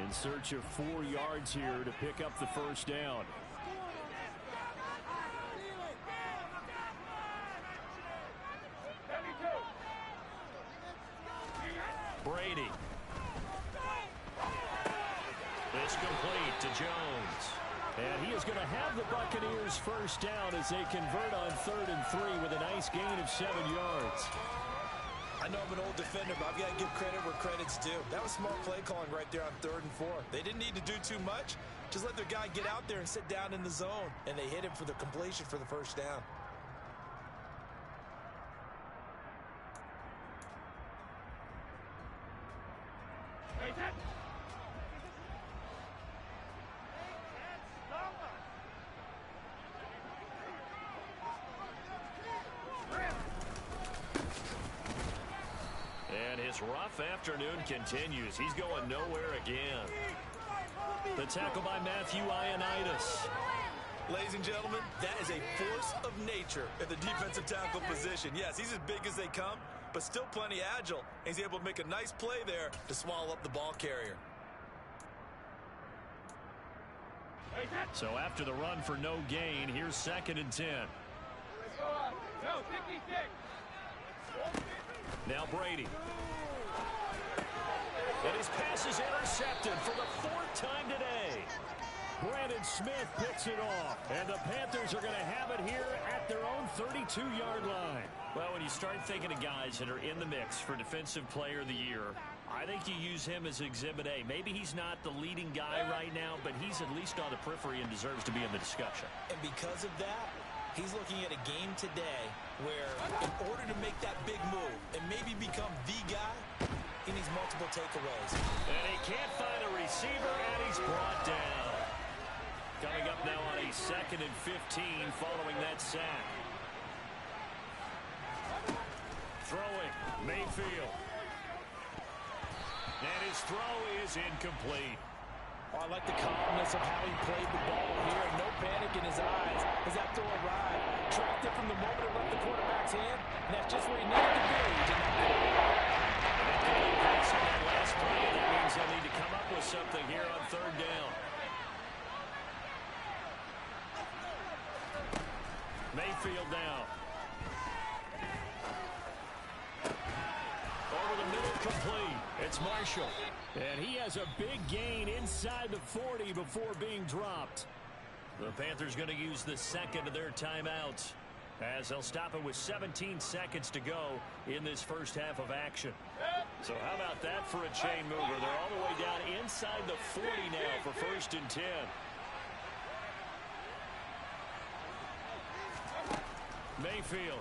In search of 4 yards here to pick up the first down. Brady. It's complete to Jones. And he is going to have the Buccaneers first down as they convert on 3rd and 3 with a nice gain of 7 yards. I know I'm an old defender, but I've got to give credit where credit's due. That was smart play calling right there on 3rd and 4. They didn't need to do too much. Just let their guy get out there and sit down in the zone. And they hit him for the completion for the first down. And his rough afternoon continues. He's going nowhere again. The tackle by Matthew Ioannidis. Ladies and gentlemen, that is a force of nature at the defensive tackle position. Yes, he's as big as they come, but still plenty agile. He's able to make a nice play there to swallow up the ball carrier. So after the run for no gain, here's 2nd and 10. Now Brady. And his pass is intercepted for the 4th time today. Brandon Smith picks it off. And the Panthers are going to have it here at their own 32-yard line. Well, when you start thinking of guys that are in the mix for Defensive Player of the Year, I think you use him as Exhibit A. Maybe he's not the leading guy right now, but he's at least on the periphery and deserves to be in the discussion. And because of that, he's looking at a game today where in order to make that big move and maybe become the guy, he needs multiple takeaways. And he can't find a receiver, and he's brought down. Coming up now on a 2nd and 15 following that sack. Throwing, Mayfield. And his throw is incomplete. Oh, I like the calmness of how he played the ball here. No panic in his eyes as that throw arrived. Tracked it from the moment it left the quarterback's hand, and that's just where he needed to be. He did not get it. Incomplete pass on that last play. That means they'll need to come up with something here on 3rd down. Mayfield now. Over the middle, complete. It's Marshall. And he has a big gain inside the 40 before being dropped. The Panthers going to use the 2nd of their timeouts as they'll stop it with 17 seconds to go in this first half of action. So how about that for a chain mover? They're all the way down inside the 40 now for 1st and 10. Mayfield.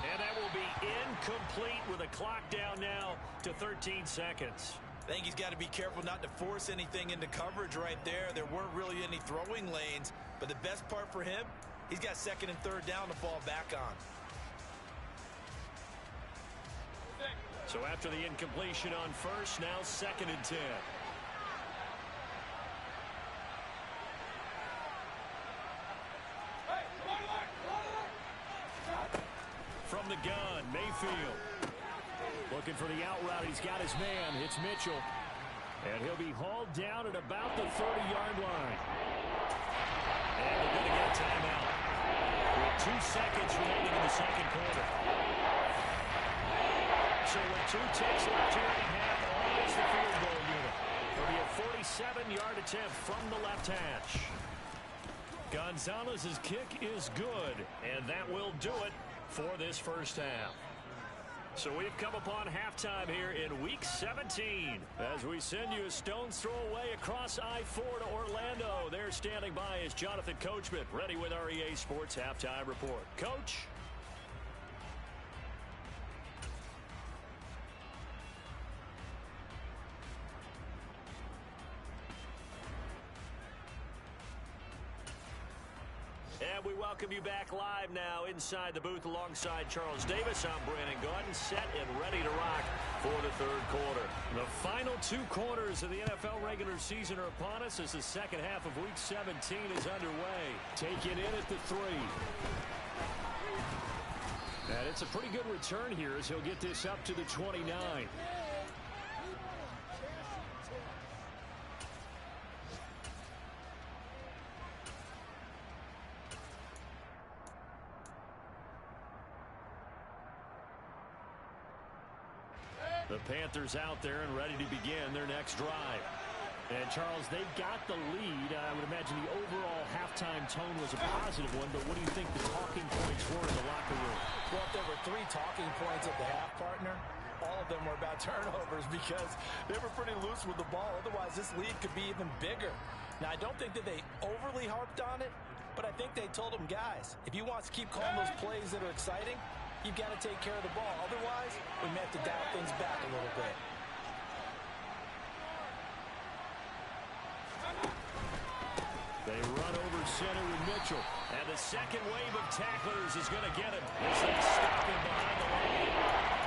And that will be incomplete with a clock down now to 13 seconds. I think he's got to be careful not to force anything into coverage right there. There weren't really any throwing lanes, but the best part for him, he's got 2nd and 3rd down to fall back on. So after the incompletion on 1st, now 2nd and 10. From the gun, Mayfield. Looking for the out route. He's got his man. It's Mitchell. And he'll be hauled down at about the 30-yard line. And they're going to get a timeout with 2 seconds remaining in the 2nd quarter. So with 2 ticks left here in the half, all is the field goal unit. It'll be a 47-yard attempt from the left hash. Gonzalez's kick is good, and that will do it for this first half. So we've come upon halftime here in Week 17 as we send you a stone's throw away across I-4 to Orlando. There standing by is Jonathan Coachman, ready with our EA Sports Halftime Report. Coach? And we welcome you back live now inside the booth alongside Charles Davis. I'm Brandon Gaudin, set and ready to rock for the third quarter. The final 2 quarters of the NFL regular season are upon us as the second half of Week 17 is underway. Taken in at the 3. And it's a pretty good return here as he'll get this up to the 29. The Panthers out there and ready to begin their next drive. And, Charles, they got the lead. I would imagine the overall halftime tone was a positive one, but what do you think the talking points were in the locker room? Well, if there were 3 talking points at the half, partner, all of them were about turnovers because they were pretty loose with the ball. Otherwise, this lead could be even bigger. Now, I don't think that they overly harped on it, but I think they told them, guys, if you want to keep calling those plays that are exciting, you've got to take care of the ball. Otherwise, we may have to dial things back a little bit. They run over center with Mitchell. And the second wave of tacklers is going to get him as they stop him behind the line.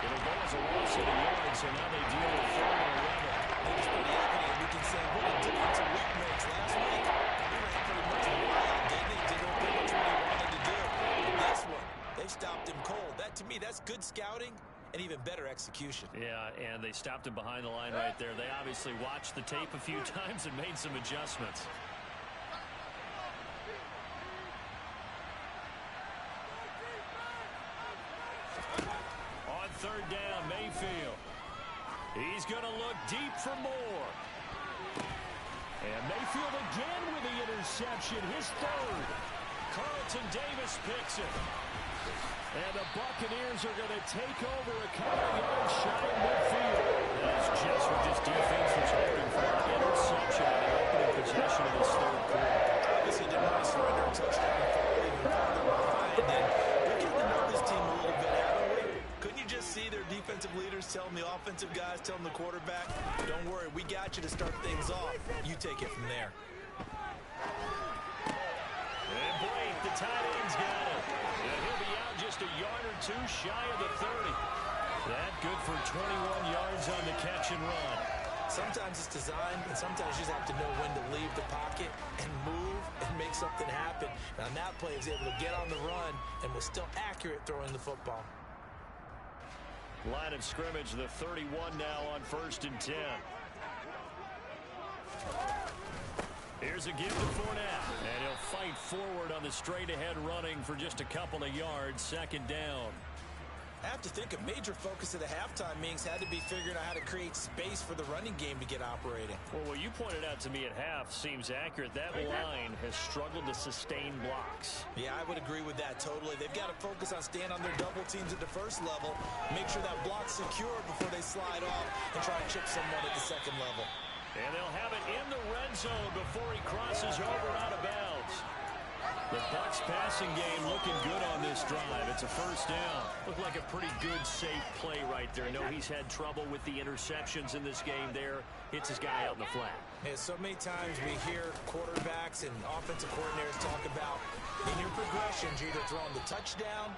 It'll go as a loss of the yards, so now they deal with 3rd and 11. I think it's pretty evident. We can say what a difference a week makes. Last week, he ran pretty much wild, didn't he? Did pretty much what he wanted to do. And this one, they stopped him cold. That, to me, that's good scouting and even better execution. Yeah, and they stopped him behind the line right there. They obviously watched the tape a few times and made some adjustments. On 3rd down, Mayfield. He's going to look deep for more. And Mayfield again with the interception, his 3rd. Carlton Davis picks it. And the Buccaneers are going to take over a couple of yards shy of midfield. That's just what this defense was hoping for. An interception on the opening possession of this 3rd quarter. Obviously didn't want to surrender a touchdown and fall even farther behind. And we're getting to know this team a little bit, haven't we? Couldn't you just see their defensive leaders telling the offensive guys, telling the quarterback, don't worry, we got you to start things off. You take it from there. And Blake, the tight end's got it. And he'll be out just a yard or 2 shy of the 30. That good for 21 yards on the catch and run. Sometimes it's designed, and sometimes you just have to know when to leave the pocket and move and make something happen. And on that play, he was able to get on the run and was still accurate throwing the football. Line of scrimmage, the 31 now on 1st and 10. Here's a give to Fournette, and he'll fight forward on the straight-ahead running for just a couple of yards, 2nd down. I have to think a major focus of the halftime meetings had to be figuring out how to create space for the running game to get operating. Well, what you pointed out to me at half seems accurate. That line has struggled to sustain blocks. Yeah, I would agree with that totally. They've got to focus on staying on their double teams at the 1st level, make sure that block's secure before they slide off and try and chip someone at the 2nd level. And they'll have it in the red zone before he crosses over out of bounds. The Bucs passing game looking good on this drive. It's a 1st down. Looked like a pretty good, safe play right there. No, he's had trouble with the interceptions in this game there. Hits his guy out in the flat. Yeah, so many times we hear quarterbacks and offensive coordinators talk about in your progressions, you're either throwing the touchdown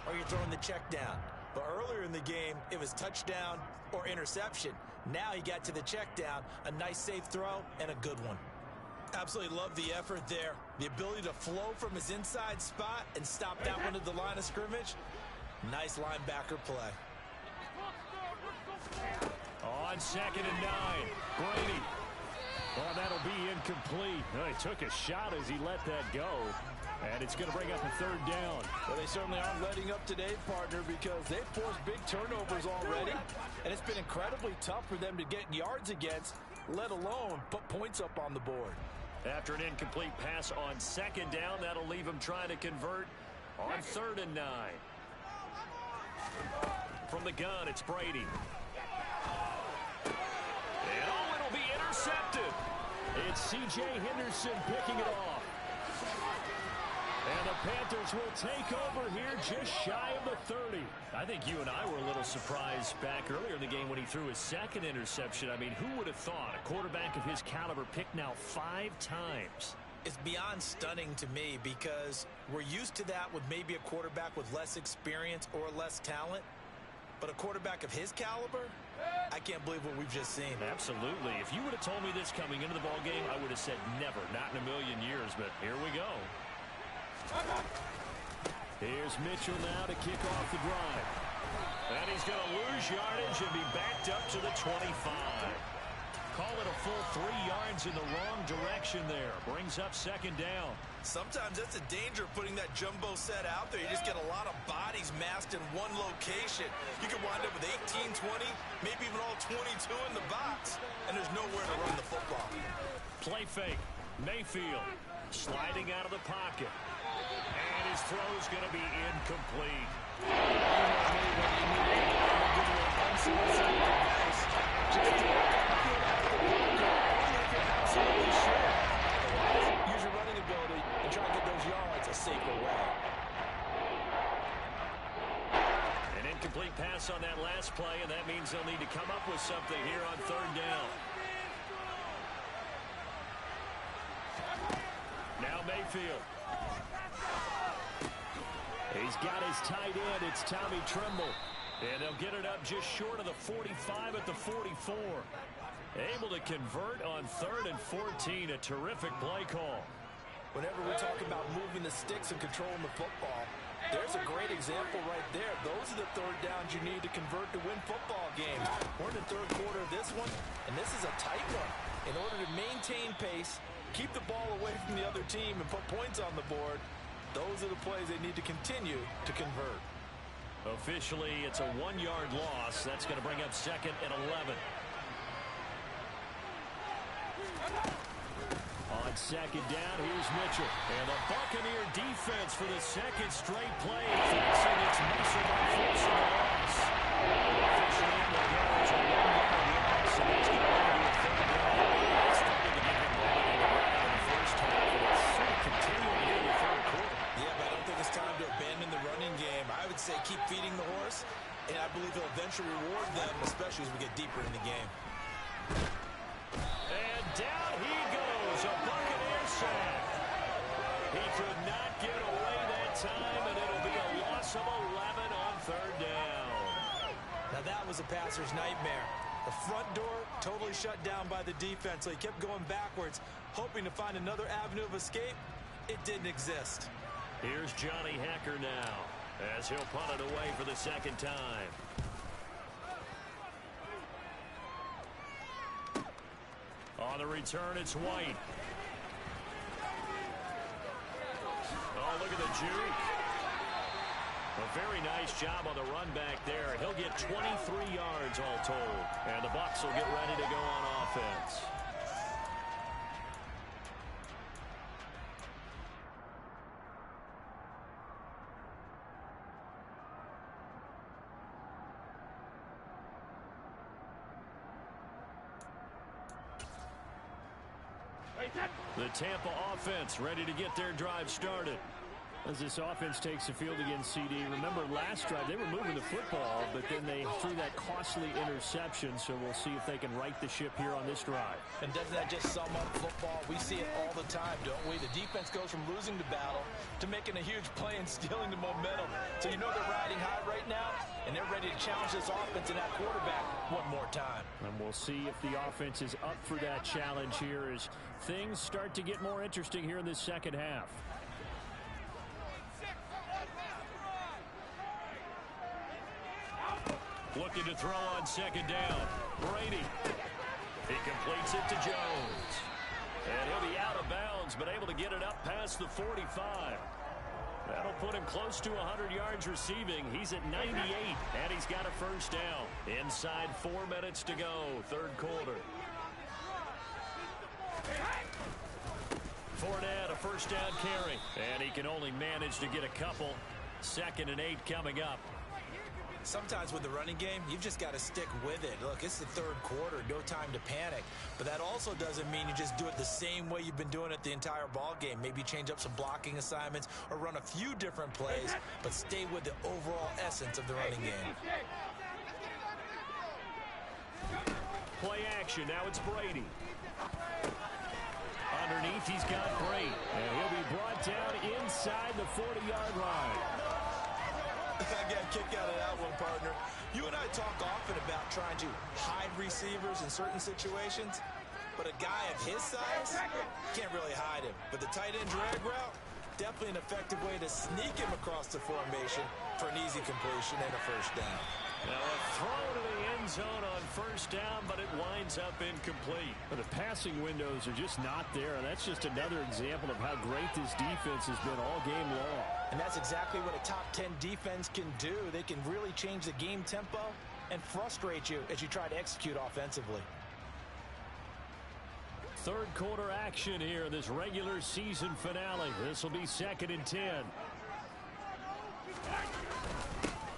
or you're throwing the check down. But earlier in the game, it was touchdown or interception. Now he got to the check down, a nice safe throw, and a good one. Absolutely love the effort there. The ability to flow from his inside spot and stop that one at the line of scrimmage. Nice linebacker play. On 2nd and 9, Brady. Oh, that'll be incomplete. Oh, he took a shot as he let that go. And it's going to bring up a 3rd down. Well, they certainly aren't letting up today, partner, because they've forced big turnovers already. And it's been incredibly tough for them to get yards against, let alone put points up on the board. After an incomplete pass on 2nd down, that'll leave him trying to convert on 3rd and 9. From the gun, it's Brady. And oh, it'll be intercepted. It's C.J. Henderson picking it off. And the Panthers will take over here just shy of the 30. I think you and I were a little surprised back earlier in the game when he threw his 2nd interception. I mean, who would have thought a quarterback of his caliber picked now 5 times? It's beyond stunning to me because we're used to that with maybe a quarterback with less experience or less talent. But a quarterback of his caliber, I can't believe what we've just seen. Absolutely. If you would have told me this coming into the ballgame, I would have said never, not in a million years, but here we go. Here's Mitchell now to kick off the drive. And he's going to lose yardage and be backed up to the 25. Call it a full 3 yards in the wrong direction there. Brings up second down. Sometimes that's the danger of putting that jumbo set out there. You just get a lot of bodies massed in one location. You could wind up with 18, 20, maybe even all 22 in the box. And there's nowhere to run the football. Play fake. Mayfield sliding out of the pocket. And his throw's going to be incomplete. Use your running ability and try to get those yards a safer way. An incomplete pass on that last play, and that means they'll need to come up with something here on third down. Now Mayfield. He's got his tight end. It's Tommy Tremble. And they'll get it up just short of the 45 at the 44. Able to convert on 3rd and 14. A terrific play call. Whenever we talk about moving the sticks and controlling the football, there's a great example right there. Those are the third downs you need to convert to win football games. We're in the third quarter of this one, and this is a tight one. In order to maintain pace, keep the ball away from the other team, and put points on the board, those are the plays they need to continue to convert. Officially, it's a 1-yard loss. That's going to bring up 2nd and 11. On 2nd down, here's Mitchell. And the Buccaneer defense for the 2nd straight play, fixing its muscle by forcing a loss. Officially in the goals, a 1-yard loss, and it's going to bring you a 3rd down. It's starting to get him rolling in the first half, and it's sort of continuing in the 3rd quarter. Yeah, but I don't think it's time to abandon the running game. I would say keep feeding the horse, and I believe he'll eventually reward them, especially as we get deeper in the game. And down he goes, a Buccaneer sack. He could not get away that time, and it'll be a loss of 11 on 3rd down. Now that was a passer's nightmare. The front door totally shut down by the defense, so he kept going backwards, hoping to find another avenue of escape. It didn't exist. Here's Johnny Hacker now, as he'll punt it away for the 2nd time. On the return, it's White. Oh, look at the juke. A very nice job on the run back there. He'll get 23 yards all told. And the Bucs will get ready to go on offense. The Tampa offense ready to get their drive started. As this offense takes the field against CD, remember last drive they were moving the football, but then they threw that costly interception, so we'll see if they can right the ship here on this drive. And doesn't that just sum up football? We see it all the time, don't we? The defense goes from losing the battle to making a huge play and stealing the momentum. So you know they're riding high right now, and they're ready to challenge this offense and that quarterback one more time. And we'll see if the offense is up for that challenge here as things start to get more interesting here in this 2nd half. Looking to throw on 2nd down. Brady. He completes it to Jones. And he'll be out of bounds, but able to get it up past the 45. That'll put him close to 100 yards receiving. He's at 98, and he's got a 1st down. Inside 4 minutes to go, 3rd quarter. Fournette, a 1st down carry. And he can only manage to get a couple. 2nd and 8 coming up. Sometimes with the running game, you've just got to stick with it. Look, it's the 3rd quarter, no time to panic. But that also doesn't mean you just do it the same way you've been doing it the entire ball game. Maybe change up some blocking assignments or run a few different plays, but stay with the overall essence of the running game. Play action, now it's Brady. On underneath. He's got great. And he'll be brought down inside the 40-yard line. I got a kick out of that one, partner. You and I talk often about trying to hide receivers in certain situations, but a guy of his size can't really hide him. But the tight end drag route, definitely an effective way to sneak him across the formation for an easy completion and a first down. Now a throw to the end zone on first down, but it winds up incomplete. But the passing windows are just not there, and that's just another example of how great this defense has been all game long. And that's exactly what a top 10 defense can do. They can really change the game tempo and frustrate you as you try to execute offensively. Third quarter action here, this regular season finale. This will be 2nd and 10.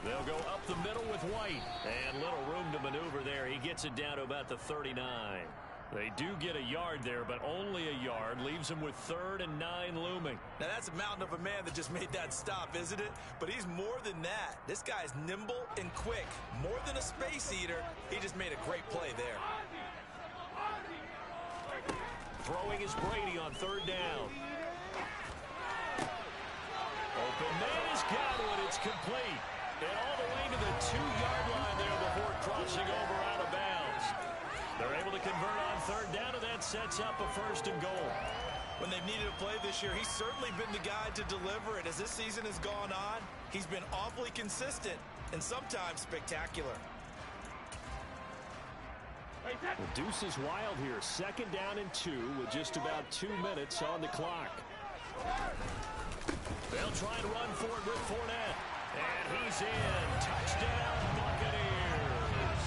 They'll go up the middle with White. And little room to maneuver there. He gets it down to about the 39. They do get a yard there, but only a yard. Leaves them with 3rd and 9 looming. Now that's a mountain of a man that just made that stop, isn't it? But he's more than that. This guy's nimble and quick. More than a space eater. He just made a great play there. Throwing is Brady on 3rd down. Open man is Godwin. It's complete. And all the way to the 2-yard line there before crossing over out of bounds. They're able to convert on 3rd down, and that sets up a 1st and goal. When they've needed a play this year, he's certainly been the guy to deliver it. As this season has gone on, he's been awfully consistent and sometimes spectacular. The deuce is wild here. 2nd down and 2 with just about 2 minutes on the clock. They'll try and run for it with Fournette. And he's in. Touchdown, Buccaneers.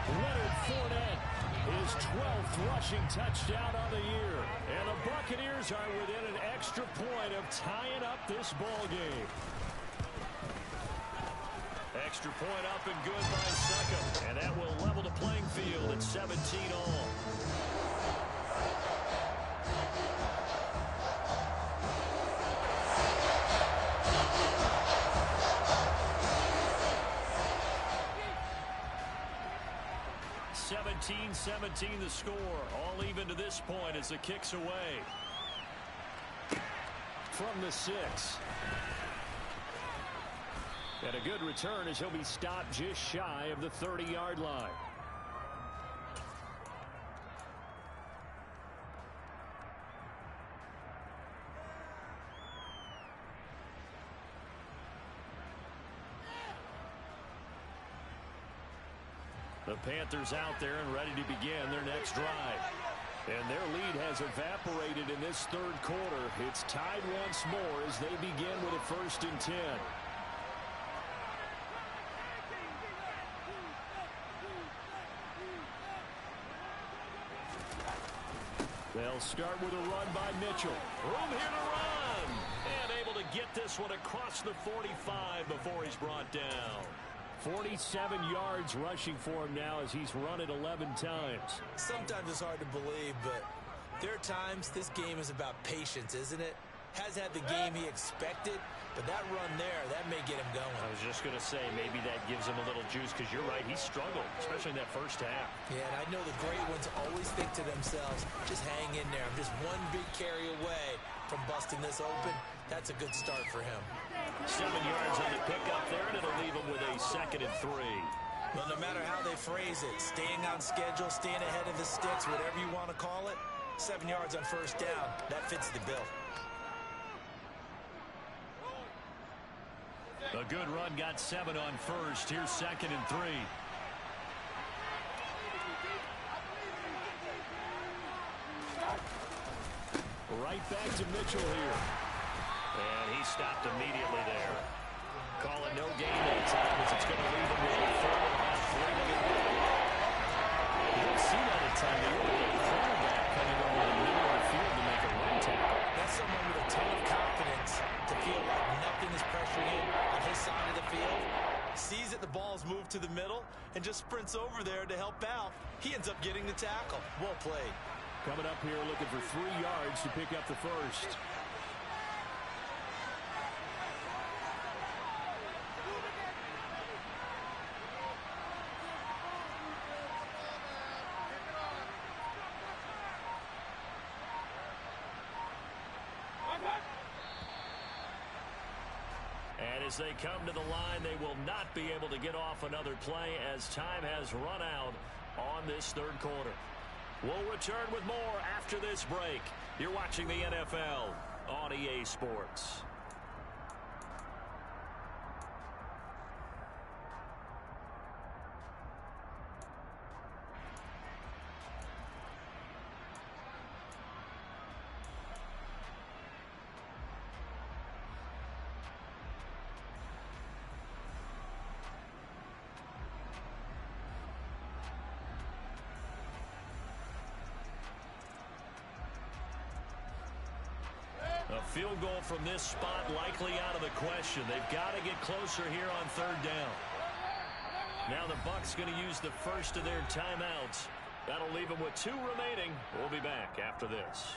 Leonard Fournette, his 12th rushing touchdown on the year. And the Buccaneers are within an extra point of tying up this ball game. Extra point up and good by Suckham. And that will level the playing field at 17 all. (17-17) the score. All even to this point as the kick's away. From the 6. And a good return as he'll be stopped just shy of the 30-yard line. The Panthers out there and ready to begin their next drive. And their lead has evaporated in this 3rd quarter. It's tied once more as they begin with a 1st and 10. They'll start with a run by Mitchell. Room here to run. And able to get this one across the 45 before he's brought down. 47 yards rushing for him now as he's run it 11 times. Sometimes it's hard to believe, but there are times this game is about patience, isn't it? Has had the game he expected, but that run there, that may get him going. I was just going to say, maybe that gives him a little juice, because you're right, he struggled, especially in that first half. Yeah, and I know the great ones always think to themselves, just hang in there. I'm just one big carry away from busting this open. That's a good start for him. 7 yards on the pickup there, and it'll leave him with a 2nd and 3. Well, no matter how they phrase it, staying on schedule, staying ahead of the sticks, whatever you want to call it, 7 yards on first down, that fits the bill. A good run, got 7 on first. Here's 2nd and 3. Right back to Mitchell here. And he stopped immediately there. Call it no gain that time as it's going to leave him with a 4 and about 3 to go. You don't see that at time. They really get a quarterback coming over the middle of the field to make a run tackle. That's someone with a ton of confidence to feel like nothing is pressuring him on his side of the field. Sees that the ball's moved to the middle and just sprints over there to help out. He ends up getting the tackle. Well played. Coming up here looking for 3 yards to pick up the first. As they come to the line, they will not be able to get off another play as time has run out on this third quarter. We'll return with more after this break. You're watching the NFL on EA Sports. A field goal from this spot likely out of the question. They've got to get closer here on third down. Now the Bucs going to use the first of their timeouts. That'll leave them with 2 remaining. We'll be back after this.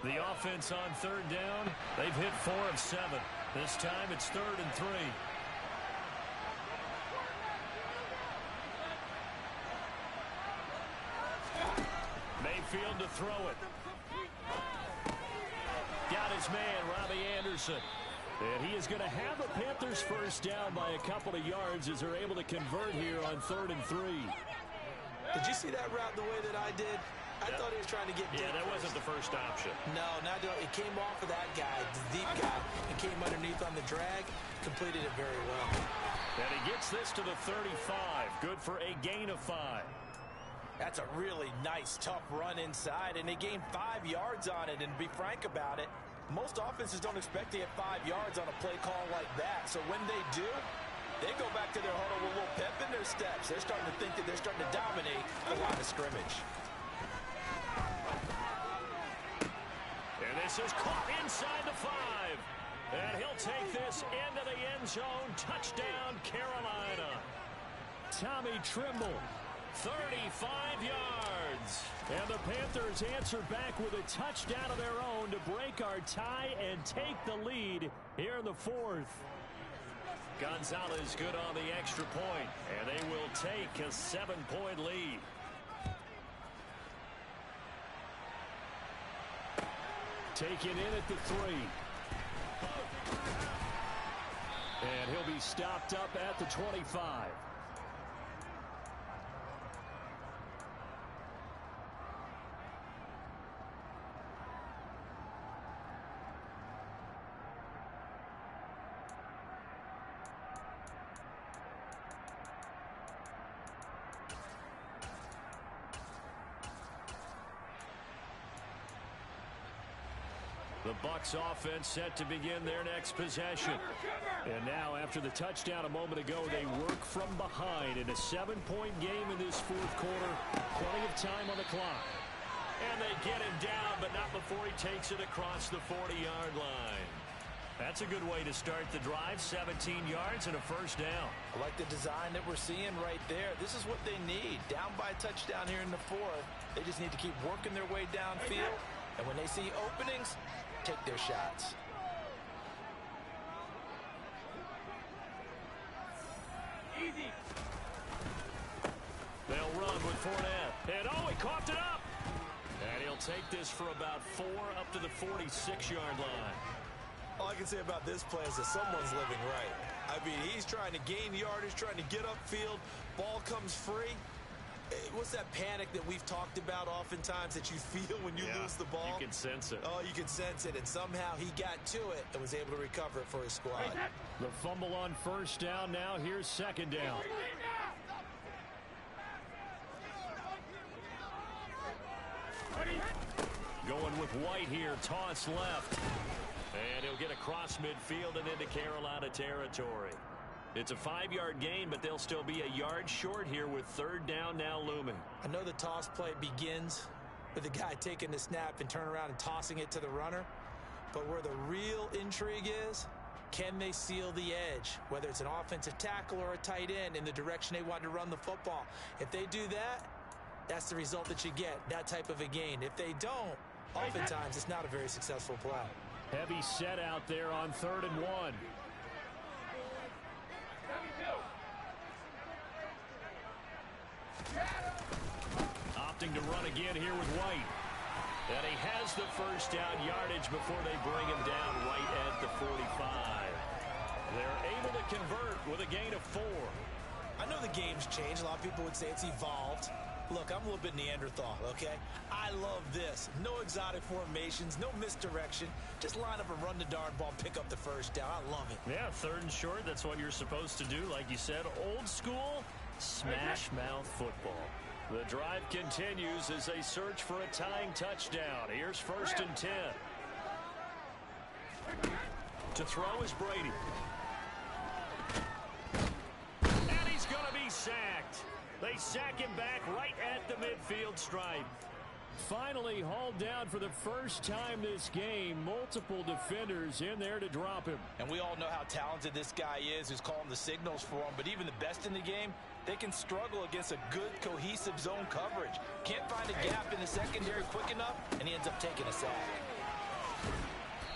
The offense on third down, they've hit 4 of 7. This time it's 3rd and 3. Mayfield to throw it. Got his man, Robbie Anderson. And he is going to have a Panthers first down by a couple of yards as they're able to convert here on 3rd and 3. Did you see that route the way that I did? I thought he was trying to get deep. Yeah, that wasn't the first option. No, it came off of that guy, the deep guy, and came underneath on the drag, completed it very well. And he gets this to the 35. Good for a gain of 5. That's a really nice, tough run inside, and they gained 5 yards on it. And to be frank about it, most offenses don't expect to get 5 yards on a play call like that. So when they do, they go back to their huddle with a little pep in their steps. They're starting to think that they're starting to dominate the line of scrimmage. And this is caught inside the 5. And he'll take this into the end zone. Touchdown, Carolina. Tommy Trimble, 35 yards. And the Panthers answer back with a touchdown of their own to break our tie and take the lead here in the 4th. Gonzalez good on the extra point, and they will take a 7-point lead. Taken in at the 3. And he'll be stopped up at the 25. The Bucs offense set to begin their next possession. And now, after the touchdown a moment ago, they work from behind in a 7-point game in this 4th quarter. Plenty of time on the clock. And they get him down, but not before he takes it across the 40-yard line. That's a good way to start the drive. 17 yards and a first down. I like the design that we're seeing right there. This is what they need. Down by a touchdown here in the 4th. They just need to keep working their way downfield. And when they see openings, take their shots. Easy. They'll run with Fournette. And he coughed it up. And he'll take this for about 4 up to the 46-yard line. All I can say about this play is that someone's living right. I mean, he's trying to gain yardage, trying to get upfield. Ball comes free. What's that panic that we've talked about oftentimes that you feel when you lose the ball? You can sense it. Oh, you can sense it. And somehow he got to it and was able to recover it for his squad. The fumble on first down now. Here's second down. Going with White here. Toss left. And he'll get across midfield and into Carolina territory. It's a 5-yard gain, but they'll still be a yard short here with third down now looming. I know the toss play begins with the guy taking the snap and turning around and tossing it to the runner. But where the real intrigue is, can they seal the edge, whether it's an offensive tackle or a tight end, in the direction they want to run the football? If they do that, that's the result that you get, that type of a gain. If they don't, oftentimes it's not a very successful play. Heavy set out there on 3rd and 1. Opting to run again here with White. And he has the first down yardage before they bring him down right at the 45. They're able to convert with a gain of 4. I know the game's changed. A lot of people would say it's evolved. Look, I'm a little bit Neanderthal, okay? I love this. No exotic formations, no misdirection. Just line up and run the darn ball, pick up the first down. I love it. Yeah, 3rd and short, that's what you're supposed to do. Like you said, old school, smash mouth football. The drive continues as they search for a tying touchdown. Here's 1st and 10. To throw is Brady. And he's going to be sacked. They sack him back right at the midfield stripe. Finally hauled down for the first time this game. Multiple defenders in there to drop him. And we all know how talented this guy is who's calling the signals for him. But even the best in the game, they can struggle against a good, cohesive zone coverage. Can't find a gap in the secondary quick enough, and he ends up taking a sack.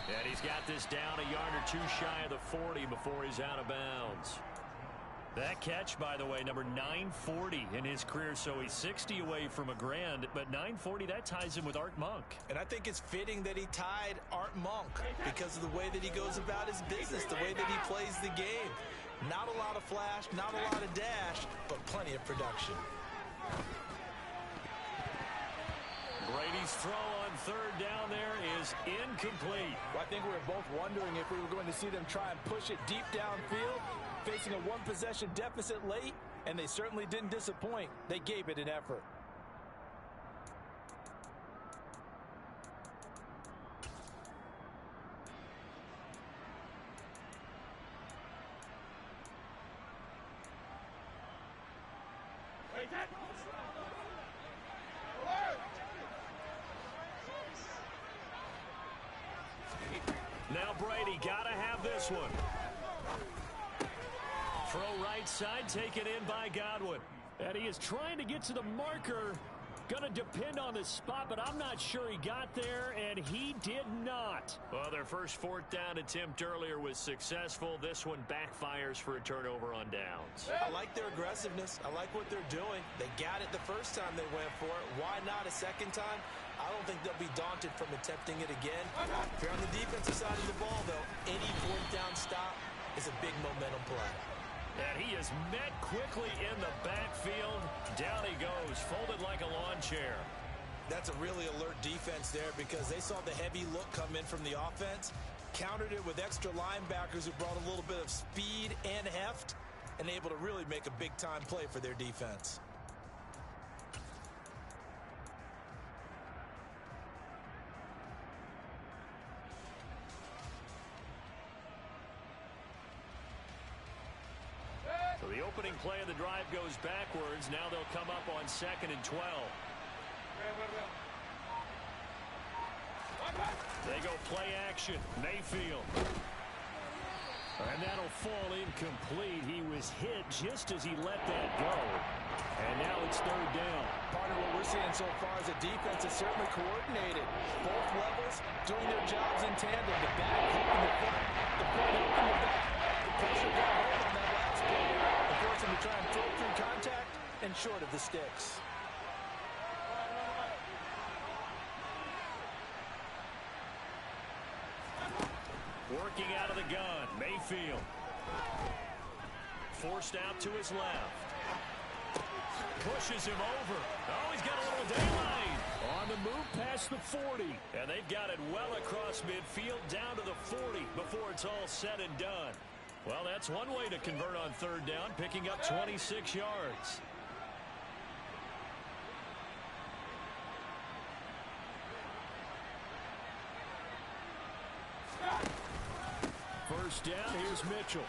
And he's got this down a yard or 2 shy of the 40 before he's out of bounds. That catch, by the way, number 940 in his career, so he's 60 away from a grand, but 940, that ties him with Art Monk. And I think it's fitting that he tied Art Monk because of the way that he goes about his business, the way that he plays the game. Not a lot of flash, not a lot of dash, but plenty of production. Brady's throw on 3rd down there is incomplete. Well, I think we were both wondering if we were going to see them try and push it deep downfield, facing a 1-possession deficit late, and they certainly didn't disappoint. They gave it an effort. Now Brady got to have this one. Throw right side, taken in by Godwin. And he is trying to get to the marker. Going to depend on the spot, but I'm not sure he got there, and he did not. Well, their first 4th down attempt earlier was successful. This one backfires for a turnover on downs. I like their aggressiveness. I like what they're doing. They got it the first time they went for it. Why not a second time? I don't think they'll be daunted from attempting it again. If you're on the defensive side of the ball, though, any 4th down stop is a big momentum play. And he is met quickly in the backfield. Down he goes, folded like a lawn chair. That's a really alert defense there because they saw the heavy look come in from the offense, countered it with extra linebackers who brought a little bit of speed and heft, and able to really make a big-time play for their defense. So the opening play of the drive goes backwards. Now they'll come up on 2nd and 12. They go play action. Mayfield. And that'll fall incomplete. He was hit just as he let that go. And now it's 3rd down. Partner, what we're seeing so far is a defense is certainly coordinated. Both levels doing their jobs in tandem. The back helping the front. The front helping the back. The pressure got hold on that last play. It forced him to try and throw through contact and short of the sticks. Working out of the gun, Mayfield. Forced out to his left. Pushes him over. Oh, he's got a little daylight. On the move past the 40. And they've got it well across midfield down to the 40 before it's all said and done. Well, that's one way to convert on 3rd down, picking up 26 yards. First down, here's Mitchell.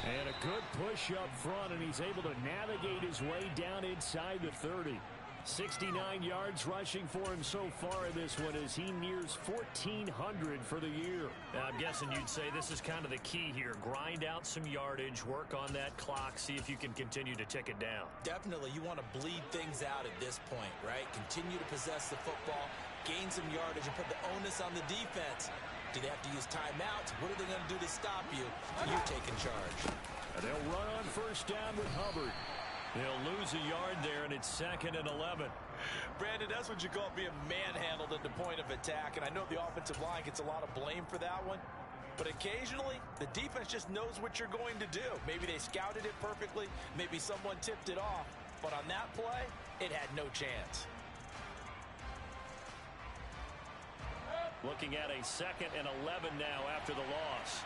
And a good push up front, and he's able to navigate his way down inside the 30. 69 yards rushing for him so far in this one as he nears 1,400 for the year. Now, I'm guessing you'd say this is kind of the key here. Grind out some yardage, work on that clock, see if you can continue to tick it down. Definitely, you want to bleed things out at this point, right? Continue to possess the football, gain some yardage, and put the onus on the defense. Do they have to use timeouts? What are they going to do to stop you from you taking charge? And they'll run on first down with Hubbard. They'll lose a yard there, and it's 2nd and 11. Brandon, that's what you call being manhandled at the point of attack, and I know the offensive line gets a lot of blame for that one, but occasionally the defense just knows what you're going to do. Maybe they scouted it perfectly, maybe someone tipped it off, but on that play, it had no chance. Looking at a 2nd and 11 now after the loss.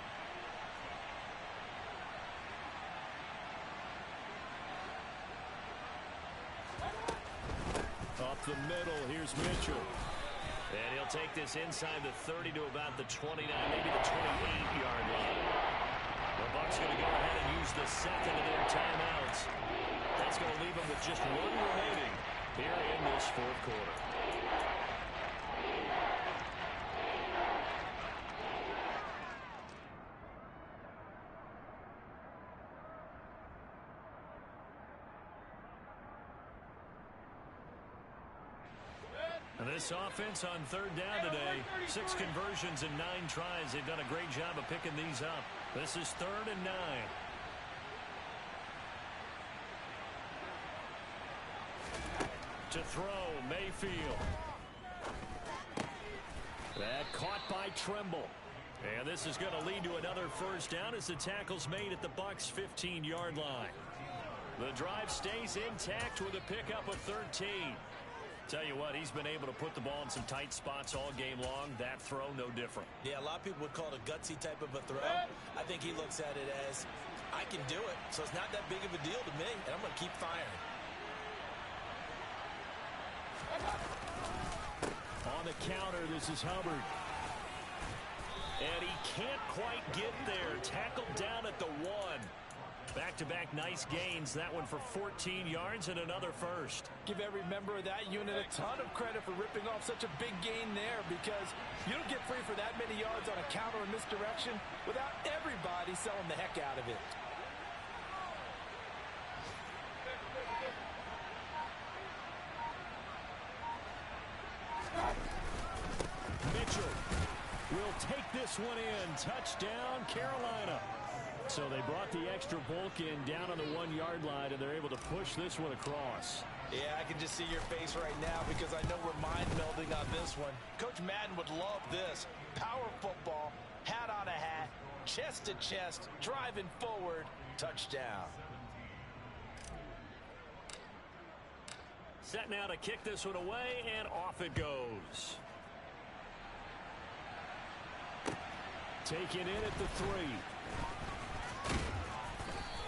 Up the middle, here's Mitchell. And he'll take this inside the 30 to about the 29, maybe the 28-yard line. The Bucs going to go ahead and use the 2nd of their timeouts. That's going to leave them with just 1 remaining here in this 4th quarter. And this offense on 3rd down today, 6 conversions and 9 tries. They've done a great job of picking these up. This is 3rd and 9. To throw, Mayfield. That caught by Trimble. And this is going to lead to another first down as the tackle's made at the Bucs' 15-yard line. The drive stays intact with a pickup of 13. Tell you what, he's been able to put the ball in some tight spots all game long. That throw, no different. Yeah, a lot of people would call it a gutsy type of a throw. I think he looks at it as, I can do it, so it's not that big of a deal to me, and I'm going to keep firing. On the counter, this is Hubbard. And he can't quite get there. Tackled down at the 1. Back-to-back nice gains. That one for 14 yards and another first. Give every member of that unit a ton of credit for ripping off such a big gain there, because you don't get free for that many yards on a counter or misdirection without everybody selling the heck out of it. Mitchell will take this one in. Touchdown, Carolina. So they brought the extra bulk in down on the 1-yard line, and they're able to push this one across. Yeah, I can just see your face right now because I know we're mind melding on this one. Coach Madden would love this. Power football, hat on a hat, chest to chest, driving forward, touchdown. Set now to kick this one away, and off it goes. Taken in at the 3.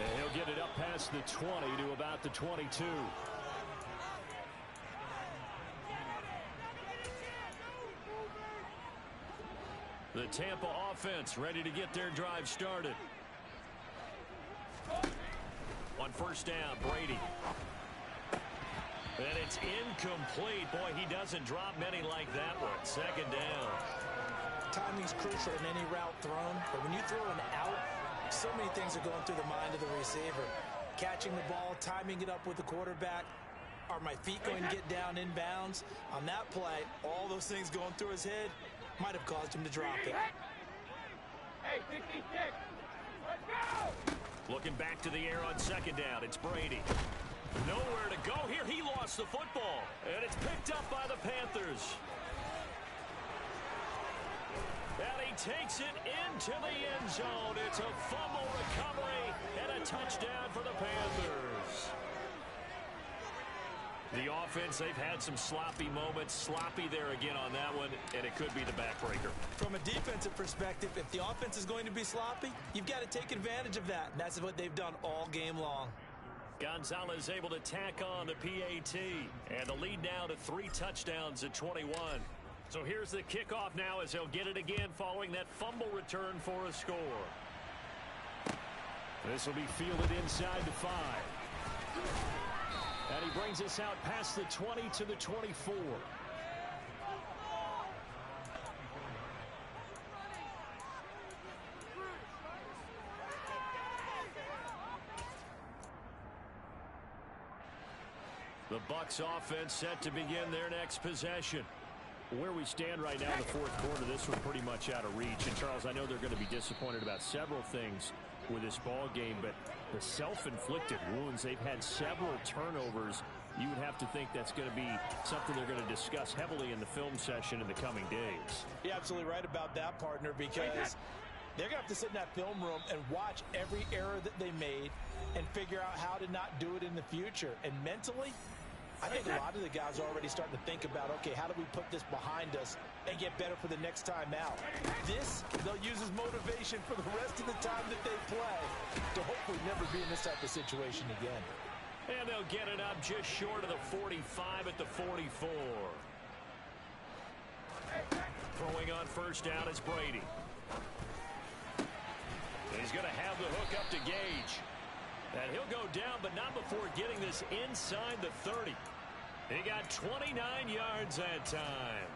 And he'll get it up past the 20 to about the 22. The Tampa offense ready to get their drive started. On first down, Brady. And it's incomplete. Boy, he doesn't drop many like that one. 2nd down. Timing's crucial in any route thrown, but when you throw an out, so many things are going through the mind of the receiver. Catching the ball, timing it up with the quarterback. Are my feet going to get down in bounds? On that play, all those things going through his head might have caused him to drop it. Hey, 66! Let's go! Looking back to the air on 2nd down, it's Brady. Nowhere to go here. He lost the football, and it's picked up by the Panthers. And he takes it into the end zone. It's a fumble recovery and a touchdown for the Panthers. The offense, they've had some sloppy moments. Sloppy there again on that one, and it could be the backbreaker. From a defensive perspective, if the offense is going to be sloppy, you've got to take advantage of that, and that's what they've done all game long. Gonzalez able to tack on the PAT, and the lead now to 3 touchdowns at 21. So here's the kickoff now as they'll get it again following that fumble return for a score. This will be fielded inside the 5. And he brings us out past the 20 to the 24. The Bucs offense set to begin their next possession. Where we stand right now in the fourth quarter, this was pretty much out of reach. And, Charles, I know they're going to be disappointed about several things with this ball game, but the self-inflicted wounds, they've had several turnovers. You would have to think that's going to be something they're going to discuss heavily in the film session in the coming days. You're absolutely right about that, partner, because they're going to have to sit in that film room and watch every error that they made and figure out how to not do it in the future. And mentally, I think a lot of the guys are already starting to think about, okay, how do we put this behind us and get better for the next time out? This, they'll use as motivation for the rest of the time that they play to hopefully never be in this type of situation again. And they'll get it up just short of the 45 at the 44. Throwing on first down is Brady. He's going to have the hook up to Gage. And he'll go down, but not before getting this inside the 30. He got 29 yards that time.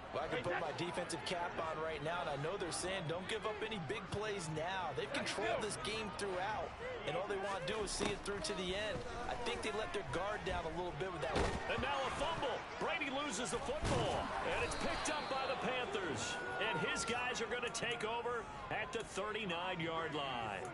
Well, I can put my defensive cap on right now, and I know they're saying don't give up any big plays now. They've controlled this game throughout, and all they want to do is see it through to the end. I think they let their guard down a little bit with that one. And now a fumble. Brady loses the football, and it's picked up by the Panthers. And his guys are going to take over at the 39-yard line.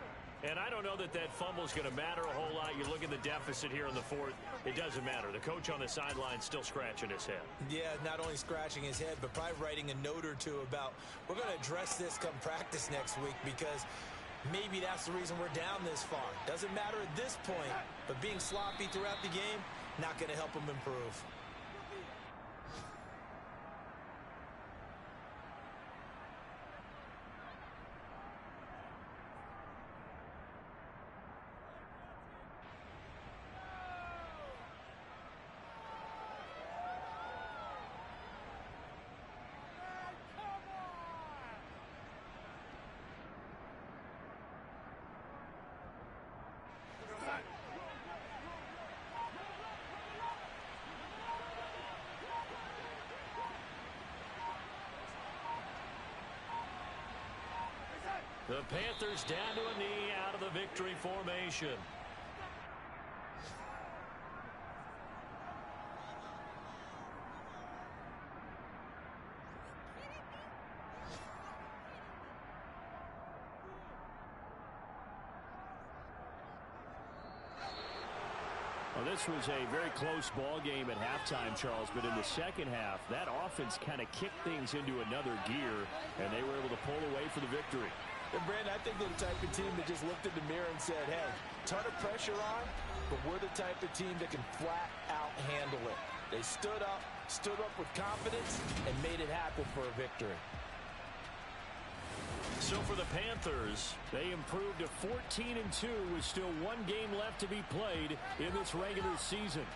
And I don't know that that fumble is going to matter a whole lot. You look at the deficit here in the fourth. It doesn't matter. The coach on the sideline still scratching his head. Yeah, not only scratching his head, but probably writing a note or two about we're going to address this come practice next week because maybe that's the reason we're down this far. Doesn't matter at this point, but being sloppy throughout the game, not going to help them improve. The Panthers down to a knee out of the victory formation. Well, this was a very close ball game at halftime, Charles, but in the second half, that offense kind of kicked things into another gear, and they were able to pull away for the victory. And, Brandon, I think they're the type of team that just looked in the mirror and said, hey, ton of pressure on, but we're the type of team that can flat out handle it. They stood up with confidence, and made it happen for a victory. So for the Panthers, they improved to 14-2 with still one game left to be played in this regular season.